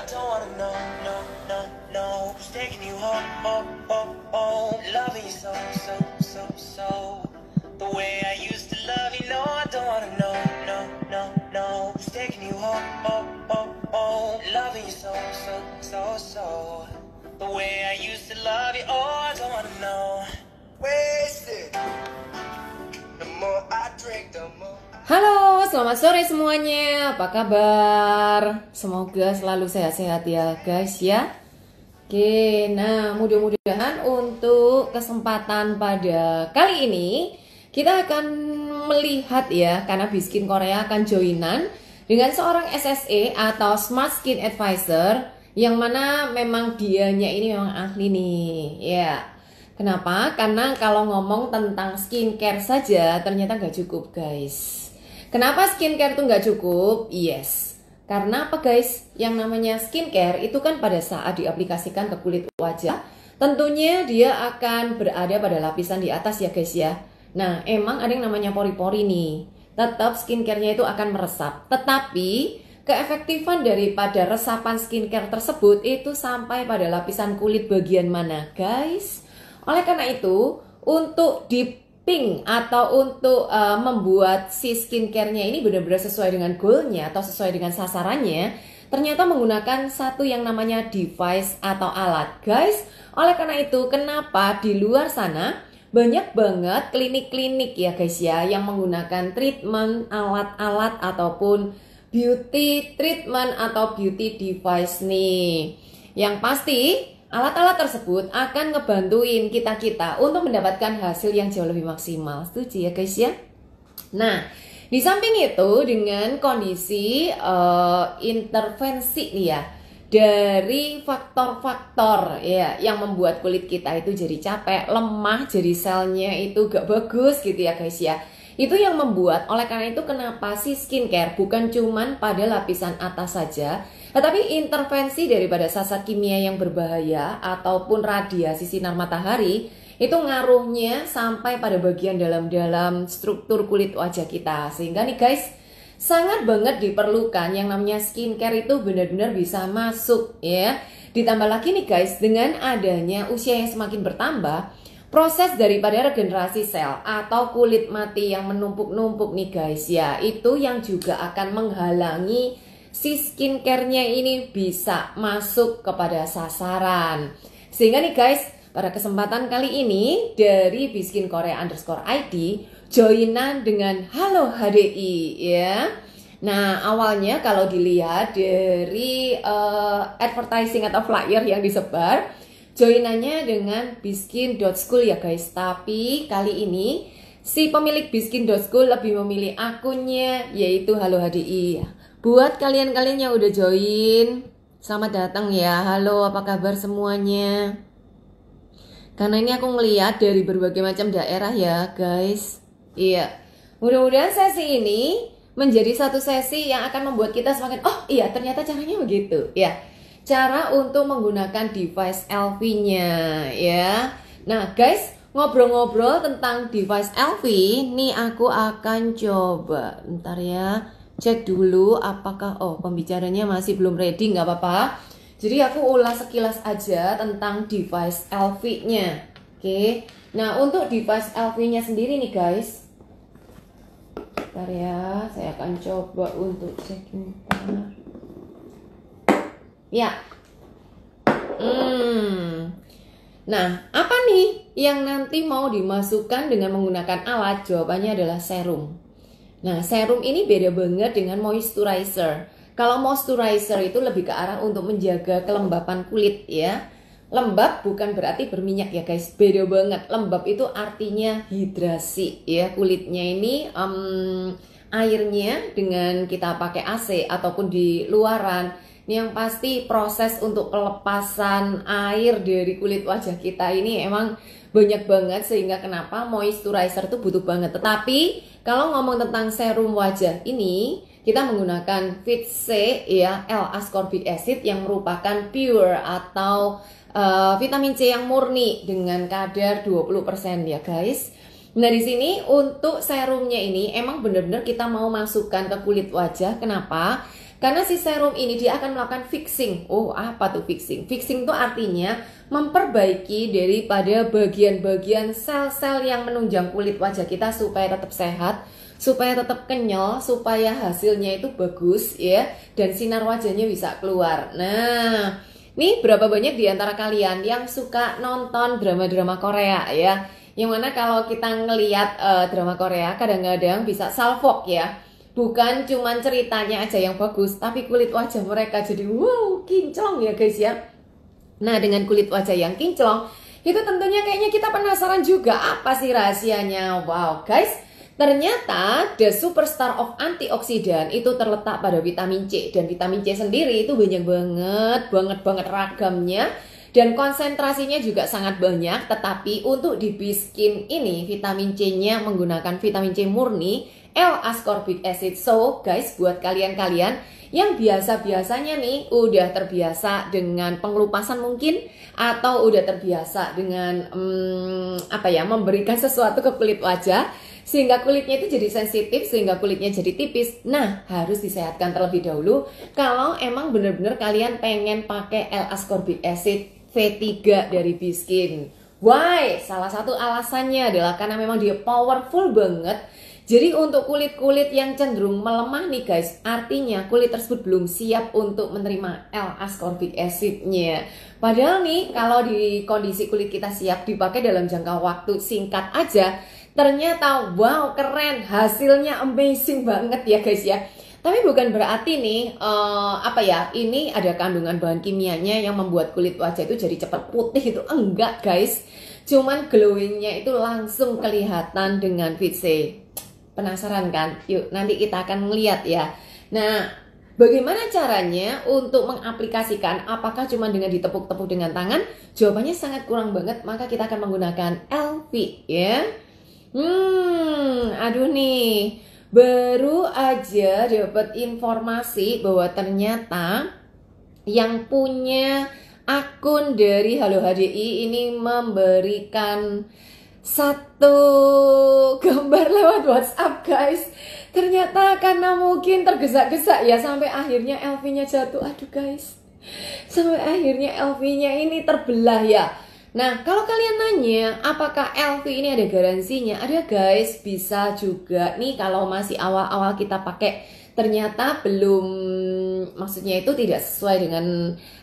don't wanna know, no, no, no. Who's taking you home, home, home, home? Loving you so, so, so, so. The way I used to love you, no, I don't wanna know, no, no, no. Who's taking you home, home, home, home? Loving you so, so, so, so. The way I used to love you, oh, I don't wanna know. Wasted. The more I drink, the more. Halo, selamat sore semuanya. Apa kabar? Semoga selalu sehat-sehat ya guys ya. Oke, nah mudah-mudahan untuk kesempatan pada kali ini kita akan melihat ya, karena Biskin Korea akan joinan dengan seorang SSE atau Smart Skin Advisor, yang mana memang dianya ini memang ahli nih ya. Kenapa? Karena kalau ngomong tentang skincare saja ternyata gak cukup guys. Kenapa skincare itu nggak cukup? Yes, karena apa guys? Yang namanya skincare itu kan pada saat diaplikasikan ke kulit wajah, tentunya dia akan berada pada lapisan di atas ya guys ya. Nah, emang ada yang namanya pori-pori nih. Tetap skincare-nya itu akan meresap. Tetapi keefektifan daripada resapan skincare tersebut itu sampai pada lapisan kulit bagian mana guys? Oleh karena itu, untuk atau untuk membuat si skincare-nya ini benar-benar sesuai dengan goalnya atau sesuai dengan sasarannya, ternyata menggunakan satu yang namanya device atau alat guys. Oleh karena itu, kenapa di luar sana banyak banget klinik-klinik ya guys ya yang menggunakan treatment, alat-alat ataupun beauty treatment atau beauty device nih. Yang pasti alat-alat tersebut akan ngebantuin kita untuk mendapatkan hasil yang jauh lebih maksimal. Setuju ya guys ya? Nah, di samping itu dengan kondisi intervensi nih ya, dari faktor-faktor ya yang membuat kulit kita itu jadi capek, lemah, jadi selnya itu gak bagus gitu ya guys ya. Itu yang membuat, oleh karena itu kenapa sih skincare bukan cuman pada lapisan atas saja, tetapi intervensi daripada zat kimia yang berbahaya ataupun radiasi sinar matahari itu ngaruhnya sampai pada bagian dalam-dalam struktur kulit wajah kita. Sehingga nih guys, sangat banget diperlukan yang namanya skincare itu benar-benar bisa masuk ya. Ditambah lagi nih guys, dengan adanya usia yang semakin bertambah, proses daripada regenerasi sel atau kulit mati yang menumpuk-numpuk nih guys ya, itu yang juga akan menghalangi si skincare-nya ini bisa masuk kepada sasaran. Sehingga nih guys, pada kesempatan kali ini dari Biskin Korea _ID joinan dengan Halo HDI ya. Nah, awalnya kalau dilihat dari advertising atau flyer yang disebar, joinannya dengan biskin.school ya guys. Tapi kali ini si pemilik biskin.school lebih memilih akunnya yaitu Halo HDI. Buat kalian-kalian yang udah join, selamat datang ya. Halo, apa kabar semuanya? Karena ini aku ngeliat dari berbagai macam daerah ya guys. Iya, mudah-mudahan sesi ini menjadi satu sesi yang akan membuat kita semakin, oh iya ternyata caranya begitu ya. Cara untuk menggunakan device LV-nya ya. Nah guys, ngobrol-ngobrol tentang device LV, nih aku akan coba, bentar ya, cek dulu apakah, oh pembicaranya masih belum ready, nggak apa-apa. Jadi aku ulas sekilas aja tentang device LV-nya. Oke, nah untuk device LV-nya sendiri nih guys, bentar ya, saya akan coba untuk cek bentar. Ya. Nah, apa nih yang nanti mau dimasukkan dengan menggunakan alat? Jawabannya adalah serum. Nah, serum ini beda banget dengan moisturizer. Kalau moisturizer itu lebih ke arah untuk menjaga kelembapan kulit ya. Lembab bukan berarti berminyak ya guys, beda banget. Lembab itu artinya hidrasi ya. Kulitnya ini airnya dengan kita pakai AC ataupun di luaran, yang pasti proses untuk pelepasan air dari kulit wajah kita ini emang banyak banget, sehingga kenapa moisturizer itu butuh banget. Tetapi kalau ngomong tentang serum wajah ini, kita menggunakan Fit C ya, L-ascorbic acid yang merupakan pure atau vitamin C yang murni dengan kadar 20% ya guys. Nah di sini untuk serumnya ini emang benar-benar kita mau masukkan ke kulit wajah. Kenapa? Karena si serum ini dia akan melakukan fixing. Oh, apa tuh fixing? Fixing itu artinya memperbaiki daripada bagian-bagian sel-sel yang menunjang kulit wajah kita supaya tetap sehat, supaya tetap kenyal, supaya hasilnya itu bagus ya, dan sinar wajahnya bisa keluar. Nah, nih berapa banyak di antara kalian yang suka nonton drama-drama Korea ya? Yang mana kalau kita ngelihat drama Korea kadang-kadang bisa salfok ya. Bukan cuman ceritanya aja yang bagus, tapi kulit wajah mereka jadi wow, kinclong ya guys ya. Nah, dengan kulit wajah yang kinclong, itu tentunya kayaknya kita penasaran juga apa sih rahasianya. Wow guys, ternyata the superstar of antioksidan itu terletak pada vitamin C. Dan vitamin C sendiri itu banyak banget ragamnya. Dan konsentrasinya juga sangat banyak. Tetapi untuk di Biskin ini vitamin C-nya menggunakan vitamin C murni, L-ascorbic acid. So guys, buat kalian-kalian yang biasa-biasanya nih udah terbiasa dengan pengelupasan mungkin, atau udah terbiasa dengan memberikan sesuatu ke kulit wajah sehingga kulitnya itu jadi sensitif, sehingga kulitnya jadi tipis. Nah, harus disehatkan terlebih dahulu kalau emang bener-bener kalian pengen pakai L-ascorbic acid V3 dari Biskin. Why? Salah satu alasannya adalah karena memang dia powerful banget. Jadi untuk kulit-kulit yang cenderung melemah nih guys, artinya kulit tersebut belum siap untuk menerima L-ascorbic acid-nya. Padahal nih kalau di kondisi kulit kita siap dipakai dalam jangka waktu singkat aja, ternyata wow keren, hasilnya amazing banget ya guys ya. Tapi bukan berarti nih ini ada kandungan bahan kimianya yang membuat kulit wajah itu jadi cepat putih, itu enggak guys. Cuman glowingnya itu langsung kelihatan dengan VC. Penasaran kan? Yuk nanti kita akan melihat ya. Nah, bagaimana caranya untuk mengaplikasikan? Apakah cuma dengan ditepuk-tepuk dengan tangan? Jawabannya sangat kurang banget. Maka kita akan menggunakan LV ya. Aduh nih, baru aja dapat informasi bahwa ternyata yang punya akun dari Halo HDI ini memberikan satu gambar lewat WhatsApp guys. Ternyata karena mungkin tergesa-gesa ya sampai akhirnya LV-nya jatuh. Aduh guys, sampai akhirnya LV-nya ini terbelah ya. Nah, kalau kalian nanya apakah LV ini ada garansinya? Ada guys, bisa juga nih kalau masih awal-awal kita pakai ternyata belum, maksudnya itu tidak sesuai dengan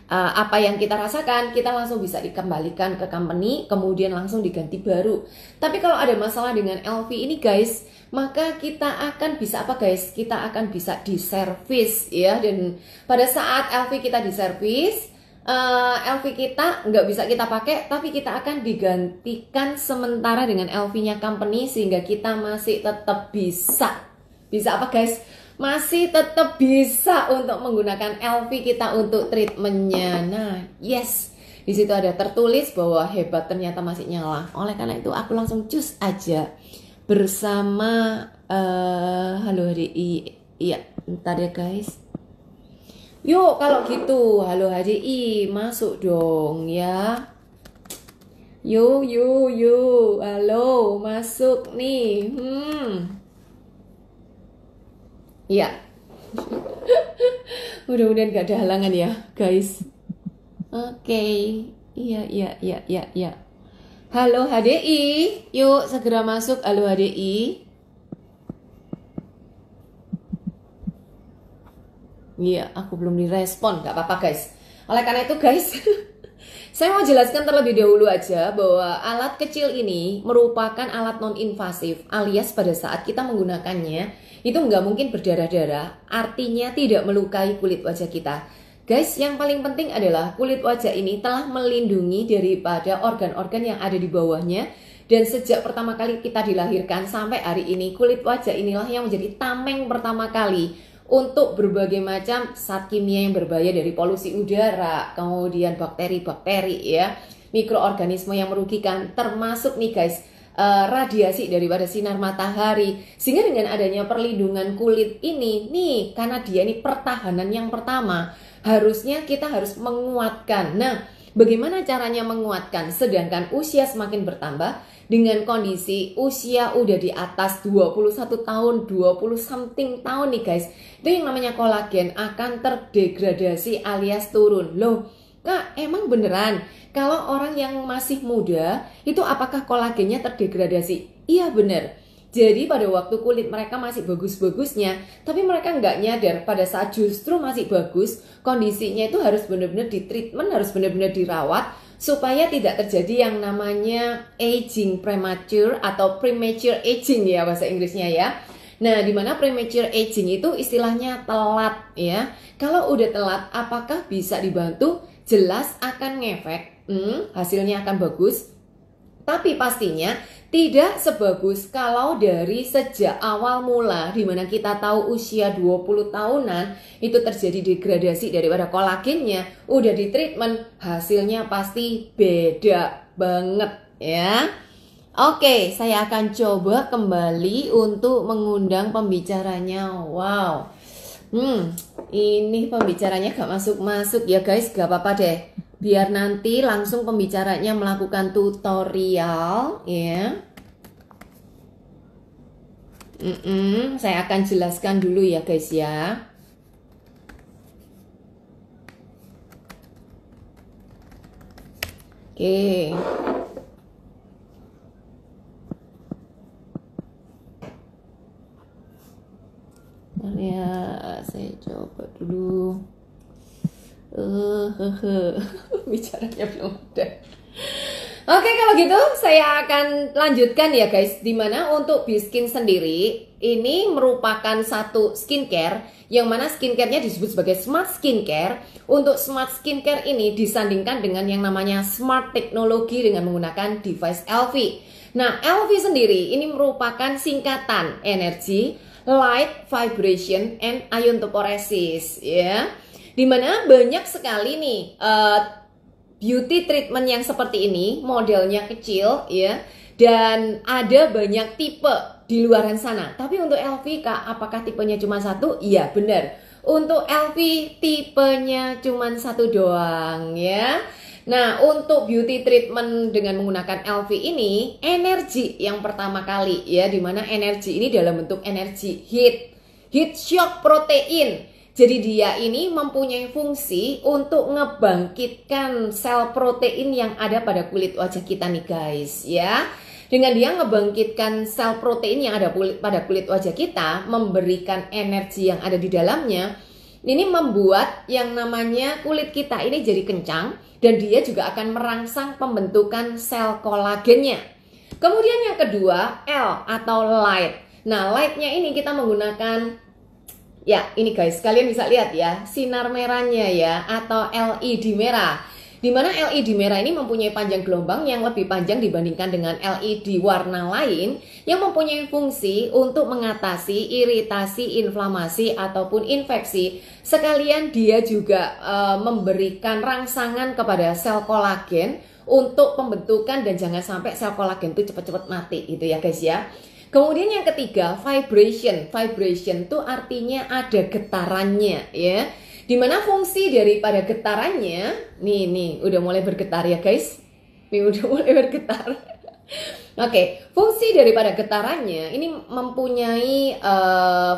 apa yang kita rasakan, kita langsung bisa dikembalikan ke company, kemudian langsung diganti baru. Tapi kalau ada masalah dengan LV ini guys, maka kita akan bisa apa guys? Kita akan bisa diservis ya. Dan pada saat LV kita diservis, LV kita nggak bisa kita pakai, tapi kita akan digantikan sementara dengan LV-nya company, sehingga kita masih tetap bisa apa guys? Masih tetap bisa untuk menggunakan LV kita untuk treatmentnya. Nah, yes, di situ ada tertulis bahwa hebat, ternyata masih nyala. Oleh karena itu aku langsung cus aja bersama Halo HDI. Iya, bentar ya guys. Yuk kalau gitu Halo HDI masuk dong ya. Yuk halo masuk nih. Iya. Mudah-mudahan gak ada halangan ya guys. Oke. Iya. Halo HDI, yuk segera masuk. Halo HDI. Iya, aku belum direspon, gak apa-apa guys. Oleh karena itu guys, saya mau jelaskan terlebih dahulu aja bahwa alat kecil ini merupakan alat non-invasif, alias pada saat kita menggunakannya itu nggak mungkin berdarah-darah, artinya tidak melukai kulit wajah kita. Guys, yang paling penting adalah kulit wajah ini telah melindungi daripada organ-organ yang ada di bawahnya. Dan sejak pertama kali kita dilahirkan sampai hari ini, kulit wajah inilah yang menjadi tameng pertama kali untuk berbagai macam zat kimia yang berbahaya, dari polusi udara, kemudian bakteri-bakteri ya, mikroorganisme yang merugikan, termasuk nih guys, radiasi daripada sinar matahari. Sehingga dengan adanya perlindungan kulit ini nih, karena dia ini pertahanan yang pertama, harusnya kita harus menguatkan. Nah, Bagaimana caranya menguatkan sedangkan usia semakin bertambah dengan kondisi usia udah di atas 21 tahun, 20 something tahun nih guys. Itu yang namanya kolagen akan terdegradasi alias turun. Loh, Kak, emang beneran kalau orang yang masih muda itu apakah kolagennya terdegradasi? Iya bener. Jadi pada waktu kulit mereka masih bagus-bagusnya, tapi mereka nggak nyadar pada saat justru masih bagus, kondisinya itu harus benar-benar ditreatment, harus benar-benar dirawat, supaya tidak terjadi yang namanya aging premature atau premature aging ya bahasa Inggrisnya ya. Nah, dimana premature aging itu istilahnya telat ya. Kalau udah telat, apakah bisa dibantu? Jelas akan ngefek, hasilnya akan bagus. Tapi pastinya tidak sebagus kalau dari sejak awal mula dimana kita tahu usia 20 tahunan itu terjadi degradasi daripada kolagennya, udah di treatment, hasilnya pasti beda banget ya. Oke, saya akan coba kembali untuk mengundang pembicaranya. Wow, ini pembicaranya gak masuk-masuk ya guys, gak apa-apa deh. Biar nanti langsung pembicaranya melakukan tutorial ya. Saya akan jelaskan dulu ya guys ya. Oke. Ya, saya coba dulu. Bicaranya belum ada. Oke, kalau gitu saya akan lanjutkan ya guys. Dimana untuk Biskin sendiri ini merupakan satu skincare yang mana skincare-nya disebut sebagai smart skincare. Untuk smart skincare ini disandingkan dengan yang namanya smart teknologi dengan menggunakan device LV. Nah, LV sendiri ini merupakan singkatan energi, light, vibration, and iontophoresis ya. Dimana banyak sekali nih beauty treatment yang seperti ini, modelnya kecil ya, dan ada banyak tipe di luaran sana. Tapi untuk LV Kak, apakah tipenya cuma satu? Iya benar. Untuk LV tipenya cuma satu doang ya. Nah, untuk beauty treatment dengan menggunakan LV ini, energi yang pertama kali ya, dimana energi ini dalam bentuk energi heat shock protein. Jadi dia ini mempunyai fungsi untuk ngebangkitkan sel protein yang ada pada kulit wajah kita nih guys ya. Dengan dia ngebangkitkan sel protein yang ada pada kulit wajah kita, memberikan energi yang ada di dalamnya, ini membuat yang namanya kulit kita ini jadi kencang dan dia juga akan merangsang pembentukan sel kolagennya. Kemudian yang kedua, L atau light. Nah, lightnya ini kita menggunakan ya, ini guys, kalian bisa lihat ya, sinar merahnya ya, atau LED merah. Dimana LED merah ini mempunyai panjang gelombang yang lebih panjang dibandingkan dengan LED warna lain yang mempunyai fungsi untuk mengatasi iritasi, inflamasi, ataupun infeksi. Sekalian dia juga memberikan rangsangan kepada sel kolagen untuk pembentukan dan jangan sampai sel kolagen itu cepat-cepat mati gitu ya guys ya. Kemudian yang ketiga, vibration. Vibration itu artinya ada getarannya ya. Dimana fungsi daripada getarannya, nih udah mulai bergetar ya guys. Nih udah mulai bergetar. Oke, fungsi daripada getarannya ini mempunyai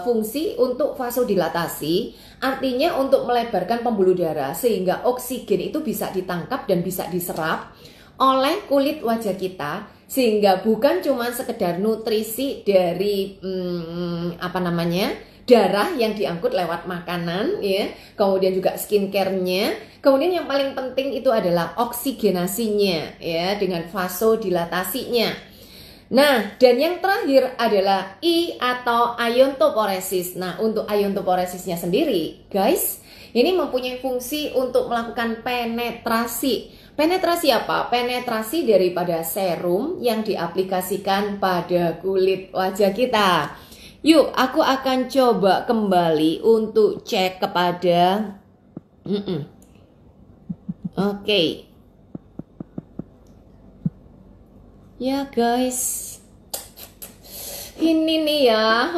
fungsi untuk vasodilatasi. Artinya untuk melebarkan pembuluh darah sehingga oksigen itu bisa ditangkap dan bisa diserap oleh kulit wajah kita. Sehingga bukan cuma sekedar nutrisi dari darah yang diangkut lewat makanan ya, kemudian juga skincare-nya. Kemudian yang paling penting itu adalah oksigenasinya ya, dengan vasodilatasinya. Nah, dan yang terakhir adalah I atau iontophoresis. Nah, untuk iontophoresisnya sendiri guys, ini mempunyai fungsi untuk melakukan penetrasi. Penetrasi apa? Penetrasi daripada serum yang diaplikasikan pada kulit wajah kita. Yuk, aku akan coba kembali untuk cek kepada Oke. Ya guys, Ini nih ya,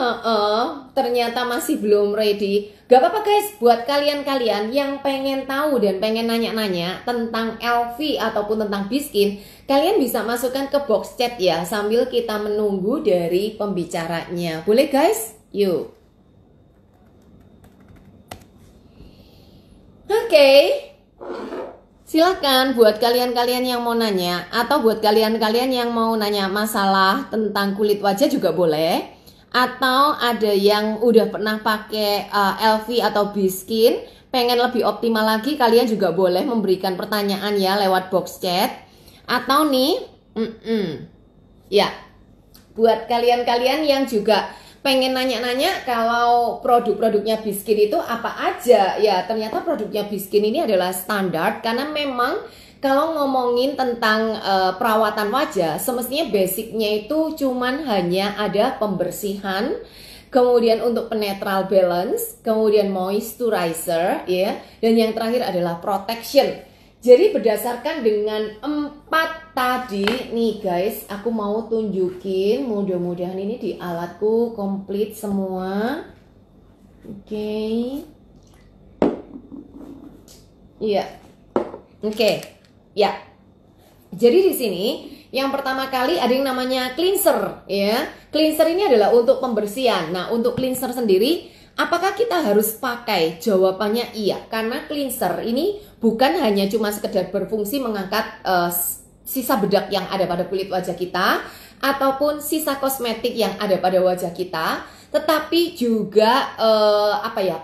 ternyata masih belum ready. Gak apa-apa guys, buat kalian-kalian yang pengen tahu dan pengen nanya-nanya tentang LV ataupun tentang Biskin, kalian bisa masukkan ke box chat ya, sambil kita menunggu dari pembicaranya. Boleh guys? Yuk. Oke. Silakan buat kalian-kalian yang mau nanya atau buat kalian-kalian yang mau nanya masalah tentang kulit wajah juga boleh. Atau ada yang udah pernah pakai LV atau Biskin, pengen lebih optimal lagi, kalian juga boleh memberikan pertanyaan ya lewat box chat. Atau nih, ya, buat kalian-kalian yang juga pengen nanya-nanya kalau produk-produknya Biskin itu apa aja ya, ternyata produknya Biskin ini adalah standar karena memang kalau ngomongin tentang perawatan wajah semestinya basicnya itu cuman hanya ada pembersihan, kemudian untuk penetral balance, kemudian moisturizer ya, dan yang terakhir adalah protection. Jadi berdasarkan dengan 4 tadi nih guys, aku mau tunjukin, mudah-mudahan ini di alatku komplit semua. Oke. Iya. Oke. Ya. Jadi di sini yang pertama kali ada yang namanya cleanser ya. Cleanser ini adalah untuk pembersihan. Nah, untuk cleanser sendiri apakah kita harus pakai? Jawabannya iya, karena cleanser ini bukan hanya cuma sekedar berfungsi mengangkat sisa bedak yang ada pada kulit wajah kita ataupun sisa kosmetik yang ada pada wajah kita, tetapi juga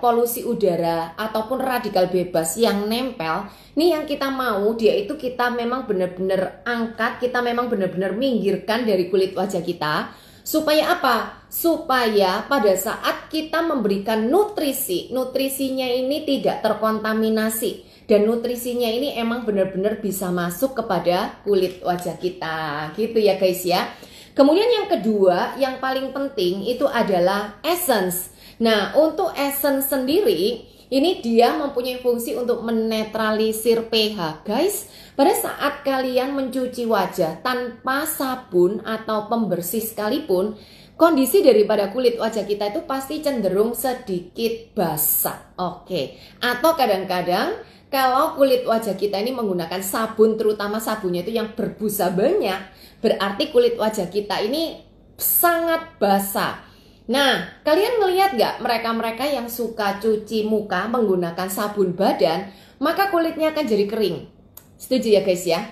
polusi udara ataupun radikal bebas yang nempel. Ini yang kita mau, dia itu kita memang benar-benar angkat, kita memang benar-benar minggirkan dari kulit wajah kita. Supaya apa? Supaya pada saat kita memberikan nutrisi, nutrisinya ini tidak terkontaminasi. Dan nutrisinya ini emang benar-benar bisa masuk kepada kulit wajah kita. Gitu ya guys ya. Kemudian yang kedua, yang paling penting itu adalah essence. Nah, untuk essence sendiri, ini dia mempunyai fungsi untuk menetralisir pH. Guys, pada saat kalian mencuci wajah tanpa sabun atau pembersih sekalipun, kondisi daripada kulit wajah kita itu pasti cenderung sedikit basah. Oke. Atau kadang-kadang kalau kulit wajah kita ini menggunakan sabun, terutama sabunnya itu yang berbusa banyak, berarti kulit wajah kita ini sangat basah. Nah, kalian ngelihat gak mereka-mereka yang suka cuci muka menggunakan sabun badan, maka kulitnya akan jadi kering. Setuju ya guys ya?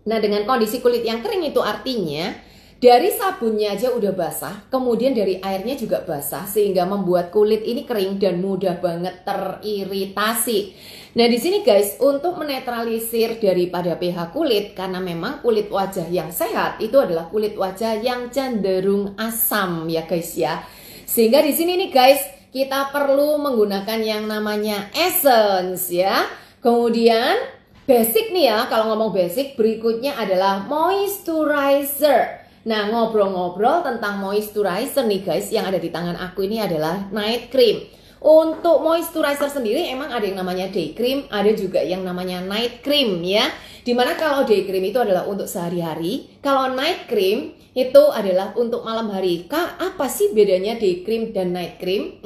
Nah, dengan kondisi kulit yang kering itu artinya dari sabunnya aja udah basah, kemudian dari airnya juga basah, sehingga membuat kulit ini kering dan mudah banget teriritasi. Nah, di sini guys, untuk menetralisir daripada pH kulit, karena memang kulit wajah yang sehat itu adalah kulit wajah yang cenderung asam ya guys ya. Sehingga di sini nih guys, kita perlu menggunakan yang namanya essence ya. Kemudian basic nih ya, kalau ngomong basic, berikutnya adalah moisturizer. Nah, ngobrol-ngobrol tentang moisturizer nih guys, yang ada di tangan aku ini adalah night cream. Untuk moisturizer sendiri emang ada yang namanya day cream, ada juga yang namanya night cream ya. Dimana kalau day cream itu adalah untuk sehari-hari, kalau night cream itu adalah untuk malam hari. Kak, apa sih bedanya day cream dan night cream?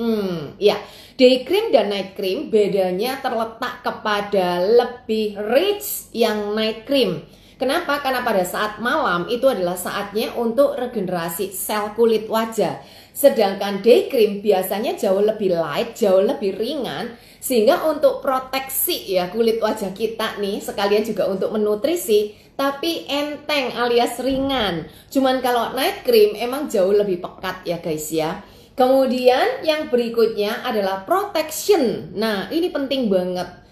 Ya, day cream dan night cream bedanya terletak kepada lebih rich yang night cream. Kenapa? Karena pada saat malam itu adalah saatnya untuk regenerasi sel kulit wajah. Sedangkan day cream biasanya jauh lebih light, jauh lebih ringan. Sehingga untuk proteksi ya kulit wajah kita nih, sekalian juga untuk menutrisi, tapi enteng alias ringan. Cuman kalau night cream emang jauh lebih pekat ya guys ya. Kemudian yang berikutnya adalah protection. Nah, ini penting banget.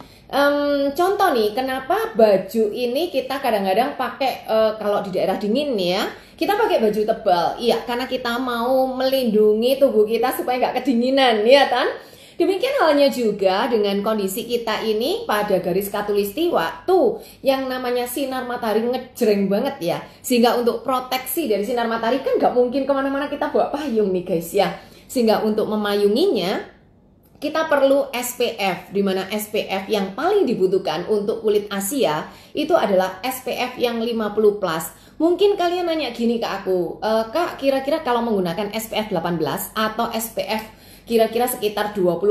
Contoh nih, kenapa baju ini kita kadang-kadang pakai kalau di daerah dingin nih ya, kita pakai baju tebal. Iya, karena kita mau melindungi tubuh kita supaya nggak kedinginan, ya kan? Demikian halnya juga dengan kondisi kita ini pada garis khatulistiwa, tuh yang namanya sinar matahari ngejreng banget ya. Sehingga untuk proteksi dari sinar matahari kan nggak mungkin kemana-mana kita bawa payung nih guys ya. Sehingga untuk memayunginya, kita perlu SPF, di mana SPF yang paling dibutuhkan untuk kulit Asia itu adalah SPF yang 50+. Mungkin kalian nanya gini ke aku, Kak, kira-kira kalau menggunakan SPF 18 atau SPF kira-kira sekitar 25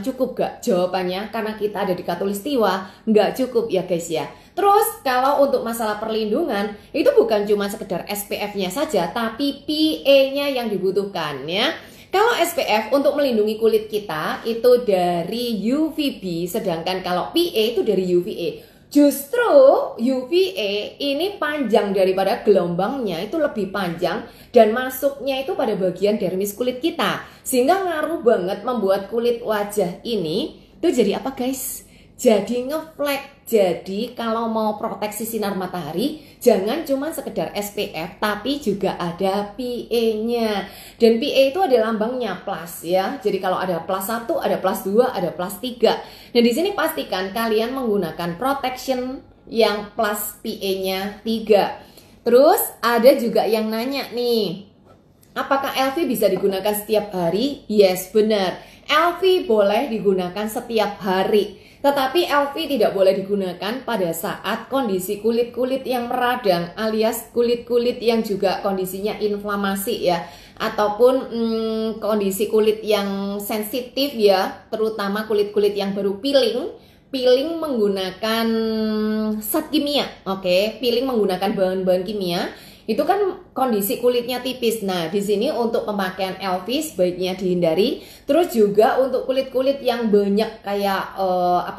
cukup gak? Jawabannya karena kita ada di Khatulistiwa, nggak cukup ya guys ya. Terus kalau untuk masalah perlindungan itu bukan cuma sekedar SPF-nya saja, tapi PA-nya yang dibutuhkan ya. Kalau SPF untuk melindungi kulit kita itu dari UVB, sedangkan kalau PA itu dari UVA. Justru UVA ini panjang daripada gelombangnya, itu lebih panjang dan masuknya itu pada bagian dermis kulit kita. Sehingga ngaruh banget membuat kulit wajah ini itu jadi apa guys? Jadi ngeflek. Jadi kalau mau proteksi sinar matahari, jangan cuma sekedar SPF, tapi juga ada PA-nya. Dan PA itu ada lambangnya plus ya. Jadi kalau ada plus 1, ada plus 2, ada plus 3. Nah di sini pastikan kalian menggunakan protection yang plus PA-nya 3. Terus ada juga yang nanya nih, apakah LV bisa digunakan setiap hari? Yes, benar. LV boleh digunakan setiap hari. Tetapi LV tidak boleh digunakan pada saat kondisi kulit-kulit yang meradang alias kulit-kulit yang juga kondisinya inflamasi ya. Ataupun kondisi kulit yang sensitif ya, terutama kulit-kulit yang baru peeling menggunakan zat kimia. Oke, peeling menggunakan bahan-bahan kimia. Itu kan kondisi kulitnya tipis. Nah, di sini untuk pemakaian LV sebaiknya dihindari. Terus juga untuk kulit-kulit yang banyak kayak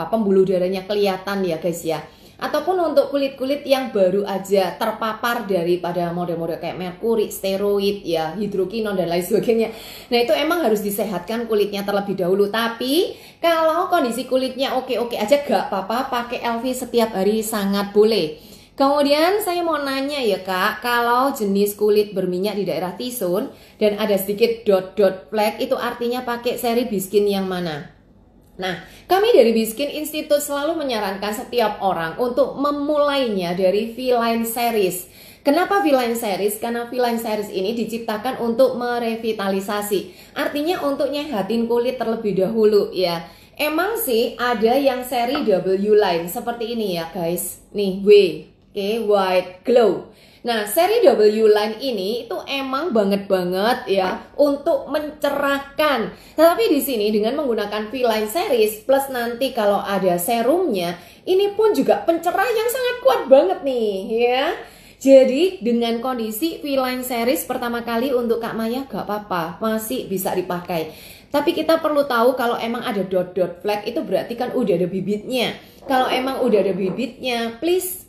pembuluh darahnya kelihatan ya guys ya. Ataupun untuk kulit-kulit yang baru aja terpapar daripada model-model kayak merkuri, steroid ya, hidrokinon dan lain sebagainya. Nah, itu emang harus disehatkan kulitnya terlebih dahulu. Tapi kalau kondisi kulitnya oke-oke aja gak apa-apa, pakai LV setiap hari sangat boleh. Kemudian saya mau nanya ya Kak, kalau jenis kulit berminyak di daerah tisun dan ada sedikit dot-dot flek, itu artinya pakai seri Biskin yang mana? Nah, kami dari Biskin Institute selalu menyarankan setiap orang untuk memulainya dari V-Line Series. Kenapa V-Line Series? Karena V-Line Series ini diciptakan untuk merevitalisasi. Artinya untuk nyehatin kulit terlebih dahulu ya. Emang sih ada yang seri W-Line seperti ini ya guys. Nih, White Glow. Nah, seri W-Line ini itu emang banget ya untuk mencerahkan. Tetapi di sini dengan menggunakan V-Line Series plus nanti kalau ada serumnya, ini pun juga pencerah yang sangat kuat banget nih ya. Jadi dengan kondisi V-Line Series pertama kali untuk Kak Maya gak apa-apa, masih bisa dipakai. Tapi kita perlu tahu kalau emang ada dot-dot flek itu berarti kan udah ada bibitnya. Kalau emang udah ada bibitnya, please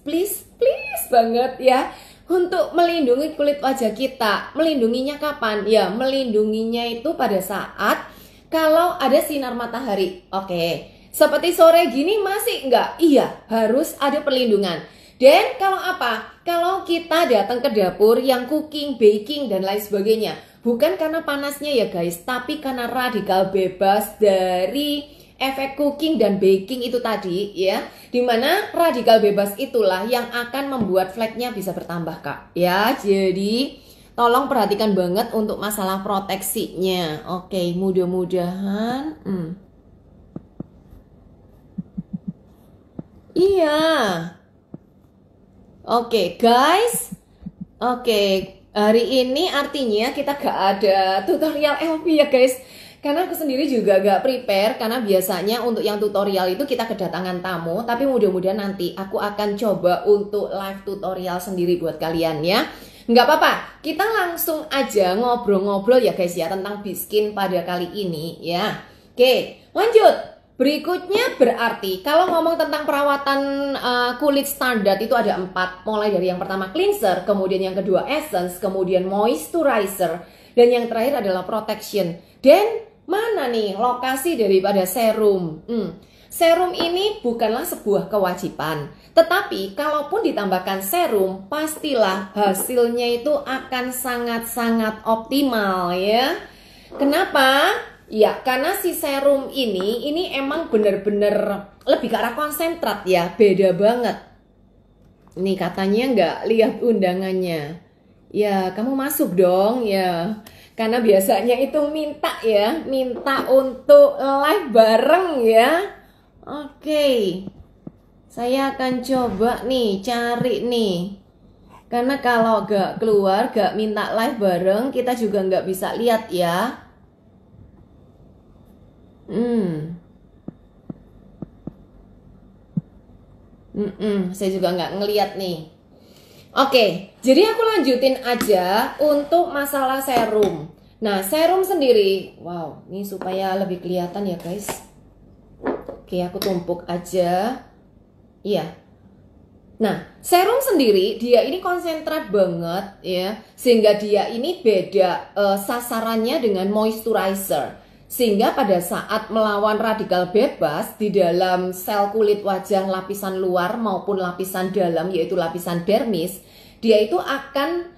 banget ya untuk melindungi kulit wajah kita. Melindunginya kapan? Ya, melindunginya itu pada saat kalau ada sinar matahari. Oke, seperti sore gini masih enggak? Iya, harus ada perlindungan. Dan kalau apa? Kalau kita datang ke dapur yang cooking, baking, dan lain sebagainya, bukan karena panasnya ya guys, tapi karena radikal bebas dari efek cooking dan baking itu tadi ya, dimana radikal bebas itulah yang akan membuat fleknya bisa bertambah Kak ya. Jadi tolong perhatikan banget untuk masalah proteksinya. Oke, mudah-mudahan iya. Oke guys, hari ini artinya kita gak ada tutorial LV ya guys. Karena aku sendiri juga gak prepare, karena biasanya untuk yang tutorial itu kita kedatangan tamu. Tapi mudah-mudahan nanti aku akan coba untuk live tutorial sendiri buat kalian ya. Nggak apa-apa, kita langsung aja ngobrol-ngobrol ya guys ya tentang Biskin pada kali ini ya. Oke, lanjut. Berikutnya berarti kalau ngomong tentang perawatan kulit standar itu ada 4. Mulai dari yang pertama cleanser, kemudian yang kedua essence, kemudian moisturizer, dan yang terakhir adalah protection. Dan mana nih lokasi daripada serum? Serum ini bukanlah sebuah kewajiban, tetapi kalaupun ditambahkan serum, pastilah hasilnya itu akan sangat-sangat optimal ya. Kenapa? Ya, karena si serum ini emang bener-bener lebih ke arah konsentrat ya, beda banget. Nih katanya nggak lihat undangannya. Ya, kamu masuk dong ya. Karena biasanya itu minta ya, minta untuk live bareng ya. Oke, saya akan coba nih cari nih. Karena kalau gak keluar, gak minta live bareng, kita juga gak bisa lihat ya. Saya juga nggak ngeliat nih. Oke, jadi aku lanjutin aja untuk masalah serum. Nah, serum sendiri, wow, ini supaya lebih kelihatan ya guys. Oke, aku tumpuk aja. Iya. Nah, serum sendiri dia ini konsentrat banget ya, sehingga dia ini beda sasarannya dengan moisturizer. Sehingga pada saat melawan radikal bebas di dalam sel kulit wajah lapisan luar maupun lapisan dalam yaitu lapisan dermis, dia itu akan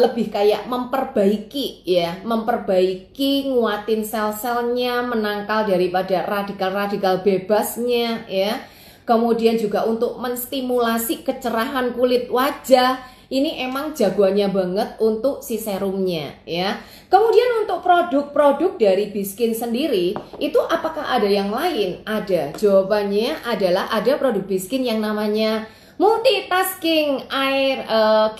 lebih kayak memperbaiki ya, memperbaiki, nguatin sel-selnya, menangkal daripada radikal-radikal bebasnya ya. Kemudian juga untuk menstimulasi kecerahan kulit wajah. Ini emang jagoannya banget untuk si serumnya ya. Kemudian untuk produk-produk dari Biskin sendiri, itu apakah ada yang lain? Ada. Jawabannya adalah ada produk Biskin yang namanya multitasking eye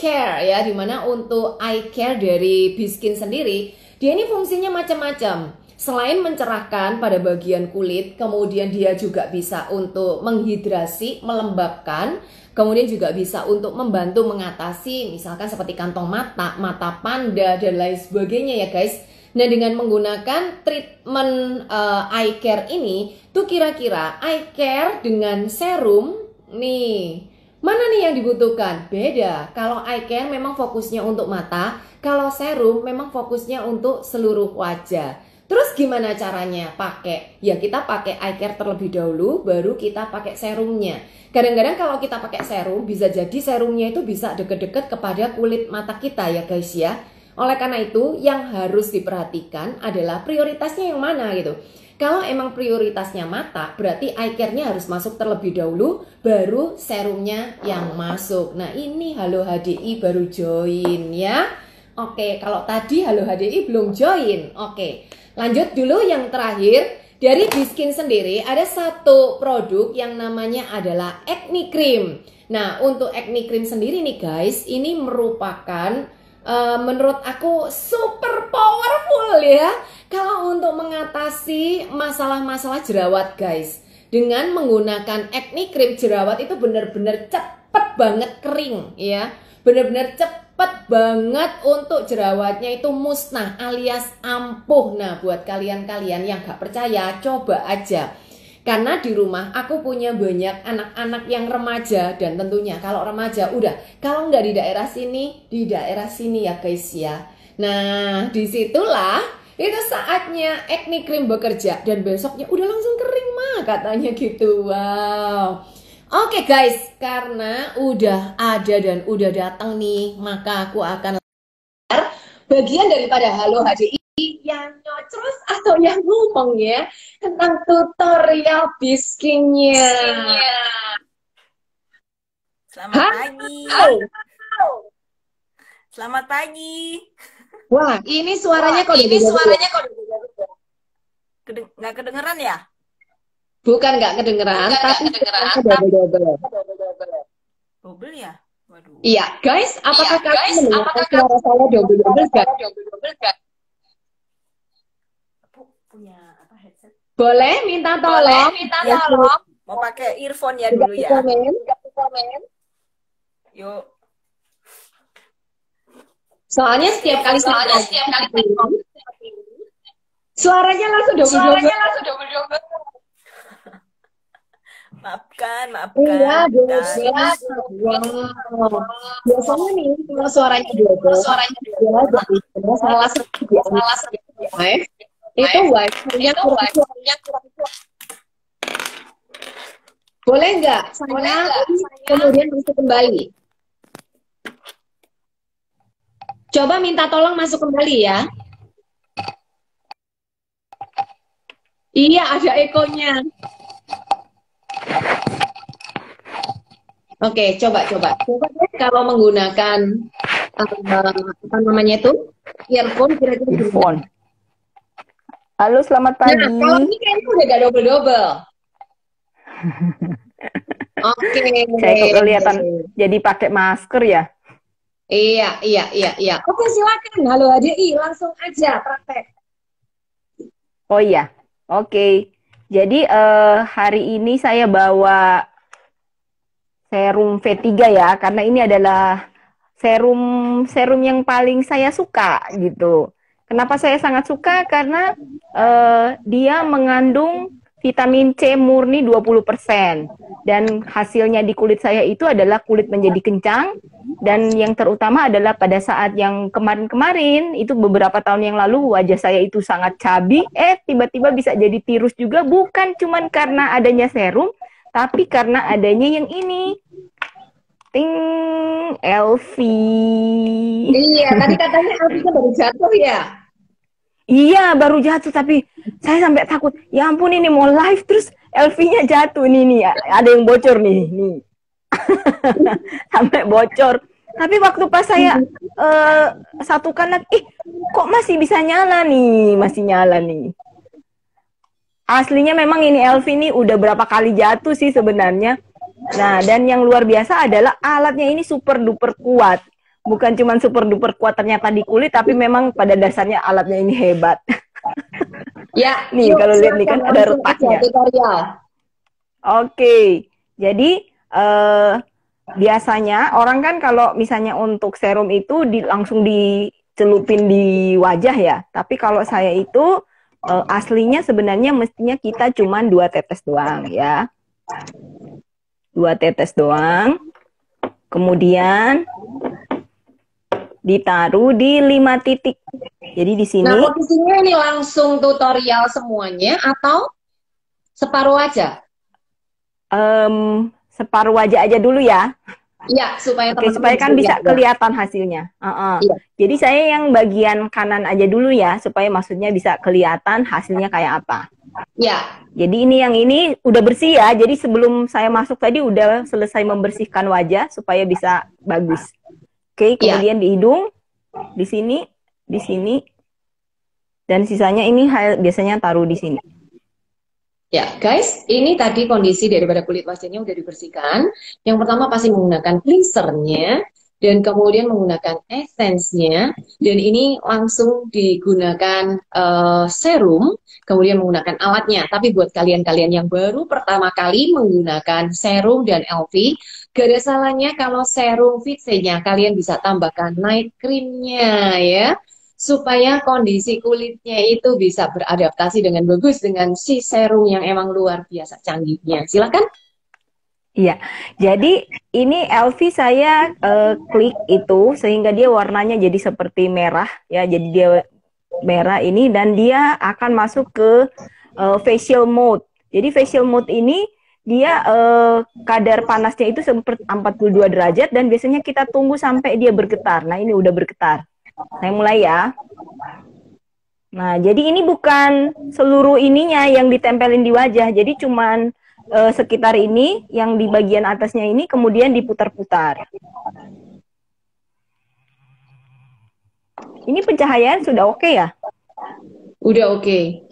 care ya, dimana untuk eye care dari Biskin sendiri, dia ini fungsinya macam-macam. Selain mencerahkan pada bagian kulit, kemudian dia juga bisa untuk menghidrasi, melembabkan, kemudian juga bisa untuk membantu mengatasi misalkan seperti kantong mata, mata panda, dan lain sebagainya ya guys. Nah, dengan menggunakan treatment eye care ini, tuh kira-kira eye care dengan serum, nih, mana nih yang dibutuhkan? Beda. Kalau eye care memang fokusnya untuk mata, kalau serum memang fokusnya untuk seluruh wajah. Terus gimana caranya pakai? Ya kita pakai eye care terlebih dahulu, baru kita pakai serumnya. Kadang-kadang kalau kita pakai serum, bisa jadi serumnya itu bisa deket-deket kepada kulit mata kita ya guys ya. Oleh karena itu, yang harus diperhatikan adalah prioritasnya yang mana gitu. Kalau emang prioritasnya mata, berarti eye care-nya harus masuk terlebih dahulu, baru serumnya yang masuk. Nah ini Halo HDI baru join ya. Oke, kalau tadi Halo HDI belum join. Oke. Lanjut dulu yang terakhir, dari Biskin sendiri ada satu produk yang namanya adalah acne cream. Nah, untuk acne cream sendiri nih guys, ini merupakan menurut aku super powerful ya. Kalau untuk mengatasi masalah-masalah jerawat guys, dengan menggunakan acne cream, jerawat itu benar-benar cepet banget kering ya. Benar-benar cepet banget untuk jerawatnya itu musnah alias ampuh. Nah, buat kalian-kalian yang gak percaya, coba aja. Karena di rumah aku punya banyak anak-anak yang remaja, dan tentunya kalau remaja udah, kalau nggak di daerah sini ya guys ya. Nah, disitulah itu saatnya acne cream bekerja, dan besoknya udah langsung kering mah katanya gitu. Wow. Oke guys, karena udah ada dan udah datang nih, maka aku akan bagian daripada Halo HDI yang nyocros atau yang ngomong ya tentang tutorial biskinnya. Selamat pagi. Selamat pagi. Wah, ini suaranya kok nggak kedengeran ya? Bukan nggak kedengeran, tapi double. Double ya? Waduh. Iya, guys, apakah kalian mendengar suara saya double gak? Punya apa headset? Boleh minta tolong. Mau pakai earphone ya dulu ya. Komen. Yuk. Soalnya setiap kali suaranya langsung double. Maafkan. Iya, wow. Biasanya nih kalau suaranya double, salah satu itu wifi-nya boleh nggak? Saya kemudian masuk kembali. Coba minta tolong masuk kembali ya. Iya, ada ekonya. Oke, coba deh kalau menggunakan apa namanya itu earphone kira-kira gimana? Earphone. Halo, selamat Nah, kalau pagi. ini kayaknya udah gak double-double. Oke. Saya kok kelihatan jadi pakai masker ya. Iya. Oke, silakan. Halo HDI, langsung aja praktek. Oh iya, oke. Jadi hari ini saya bawa serum V3 ya, karena ini adalah serum yang paling saya suka gitu. Kenapa saya sangat suka? Karena dia mengandung vitamin C murni 20%. Dan hasilnya di kulit saya itu adalah kulit menjadi kencang. Dan yang terutama adalah pada saat yang kemarin-kemarin, itu beberapa tahun yang lalu wajah saya itu sangat cabi, tiba-tiba bisa jadi tirus juga, bukan cuman karena adanya serum, tapi karena adanya yang ini. Ting, Elvi. Iya, tadi katanya Elvi-nya baru jatuh ya? Iya, baru jatuh, tapi saya sampai takut. Ya ampun, ini mau live terus Elvi-nya jatuh nih. Ada yang bocor nih. Sampai bocor. Tapi waktu pas saya satukan lagi, kok masih bisa nyala nih, masih nyala nih. Aslinya memang ini Elvi ini udah berapa kali jatuh sih sebenarnya. Nah, dan yang luar biasa adalah alatnya ini super duper kuat. Bukan cuma super duper kuat ternyata di kulit, tapi memang pada dasarnya alatnya ini hebat. Ya, nih kalau lihat nih kan ada retaknya. Oke, jadi biasanya orang kan kalau misalnya untuk serum itu langsung dicelupin di wajah ya. Tapi kalau saya itu aslinya sebenarnya mestinya kita cuma 2 tetes doang ya. 2 tetes doang. Kemudian ditaruh di 5 titik. Jadi di sini. Nah, posisinya ini langsung tutorial semuanya atau separuh aja? Separuh wajah aja dulu ya. Iya, supaya supaya kan bisa kelihatan hasilnya. Iya. Jadi saya yang bagian kanan aja dulu ya, supaya maksudnya bisa kelihatan hasilnya kayak apa. Iya. Jadi yang ini udah bersih ya. Jadi sebelum saya masuk tadi udah selesai membersihkan wajah supaya bisa bagus. Oke, kemudian di hidung, di sini, dan sisanya ini biasanya taruh di sini. Ya, guys, ini tadi kondisi daripada kulit wajahnya udah dibersihkan. Yang pertama pasti menggunakan cleansernya, dan kemudian menggunakan essence-nya, dan ini langsung digunakan serum, kemudian menggunakan alatnya. Tapi buat kalian-kalian yang baru pertama kali menggunakan serum dan LV, gak ada salahnya kalau serum VC-nya kalian bisa tambahkan night cream-nya ya, supaya kondisi kulitnya itu bisa beradaptasi dengan bagus dengan si serum yang emang luar biasa canggihnya. Silakan. Iya, jadi ini LV saya klik itu sehingga dia warnanya jadi seperti merah ya, jadi dia merah ini dan dia akan masuk ke facial mode. Jadi facial mode ini dia kadar panasnya itu seperti 42 derajat dan biasanya kita tunggu sampai dia bergetar. Nah, ini udah bergetar. Saya mulai ya. Nah, jadi ini bukan seluruh ininya yang ditempelin di wajah, jadi cuman sekitar ini, yang di bagian atasnya ini, kemudian diputar-putar. Ini pencahayaan sudah oke ya? Udah oke.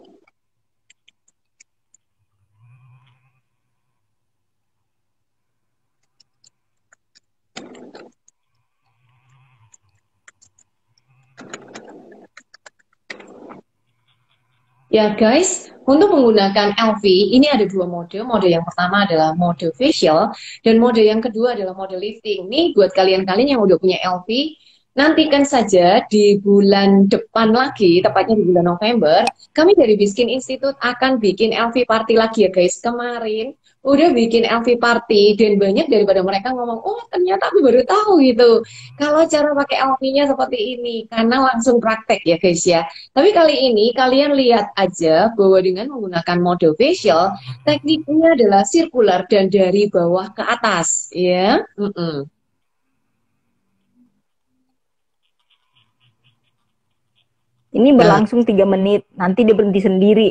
Ya guys, untuk menggunakan LV ini ada 2 mode. Mode yang pertama adalah mode facial dan mode yang kedua adalah mode lifting. Nih buat kalian-kalian yang udah punya LV, nantikan saja di bulan depan lagi, tepatnya di bulan November, kami dari Biskin Institute akan bikin LV party lagi ya guys. Kemarin udah bikin LV party dan banyak daripada mereka ngomong, oh ternyata aku baru tahu gitu kalau cara pakai LV-nya seperti ini, karena langsung praktek ya guys ya. Tapi kali ini kalian lihat aja bahwa dengan menggunakan mode facial, tekniknya adalah sirkular dan dari bawah ke atas ya. Ini berlangsung 3 menit, nanti dia berhenti sendiri.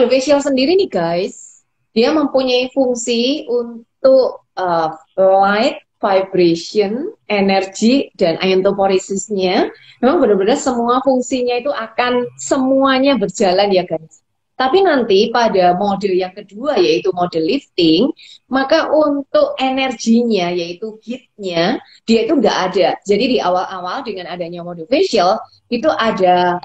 model facial sendiri nih guys, dia mempunyai fungsi untuk light, vibration, energi, dan iontophoresisnya. Memang benar-benar semua fungsinya itu akan semuanya berjalan ya guys. Tapi nanti pada mode yang kedua yaitu mode lifting, maka untuk energinya yaitu heatnya dia itu nggak ada. Jadi di awal-awal dengan adanya mode facial itu ada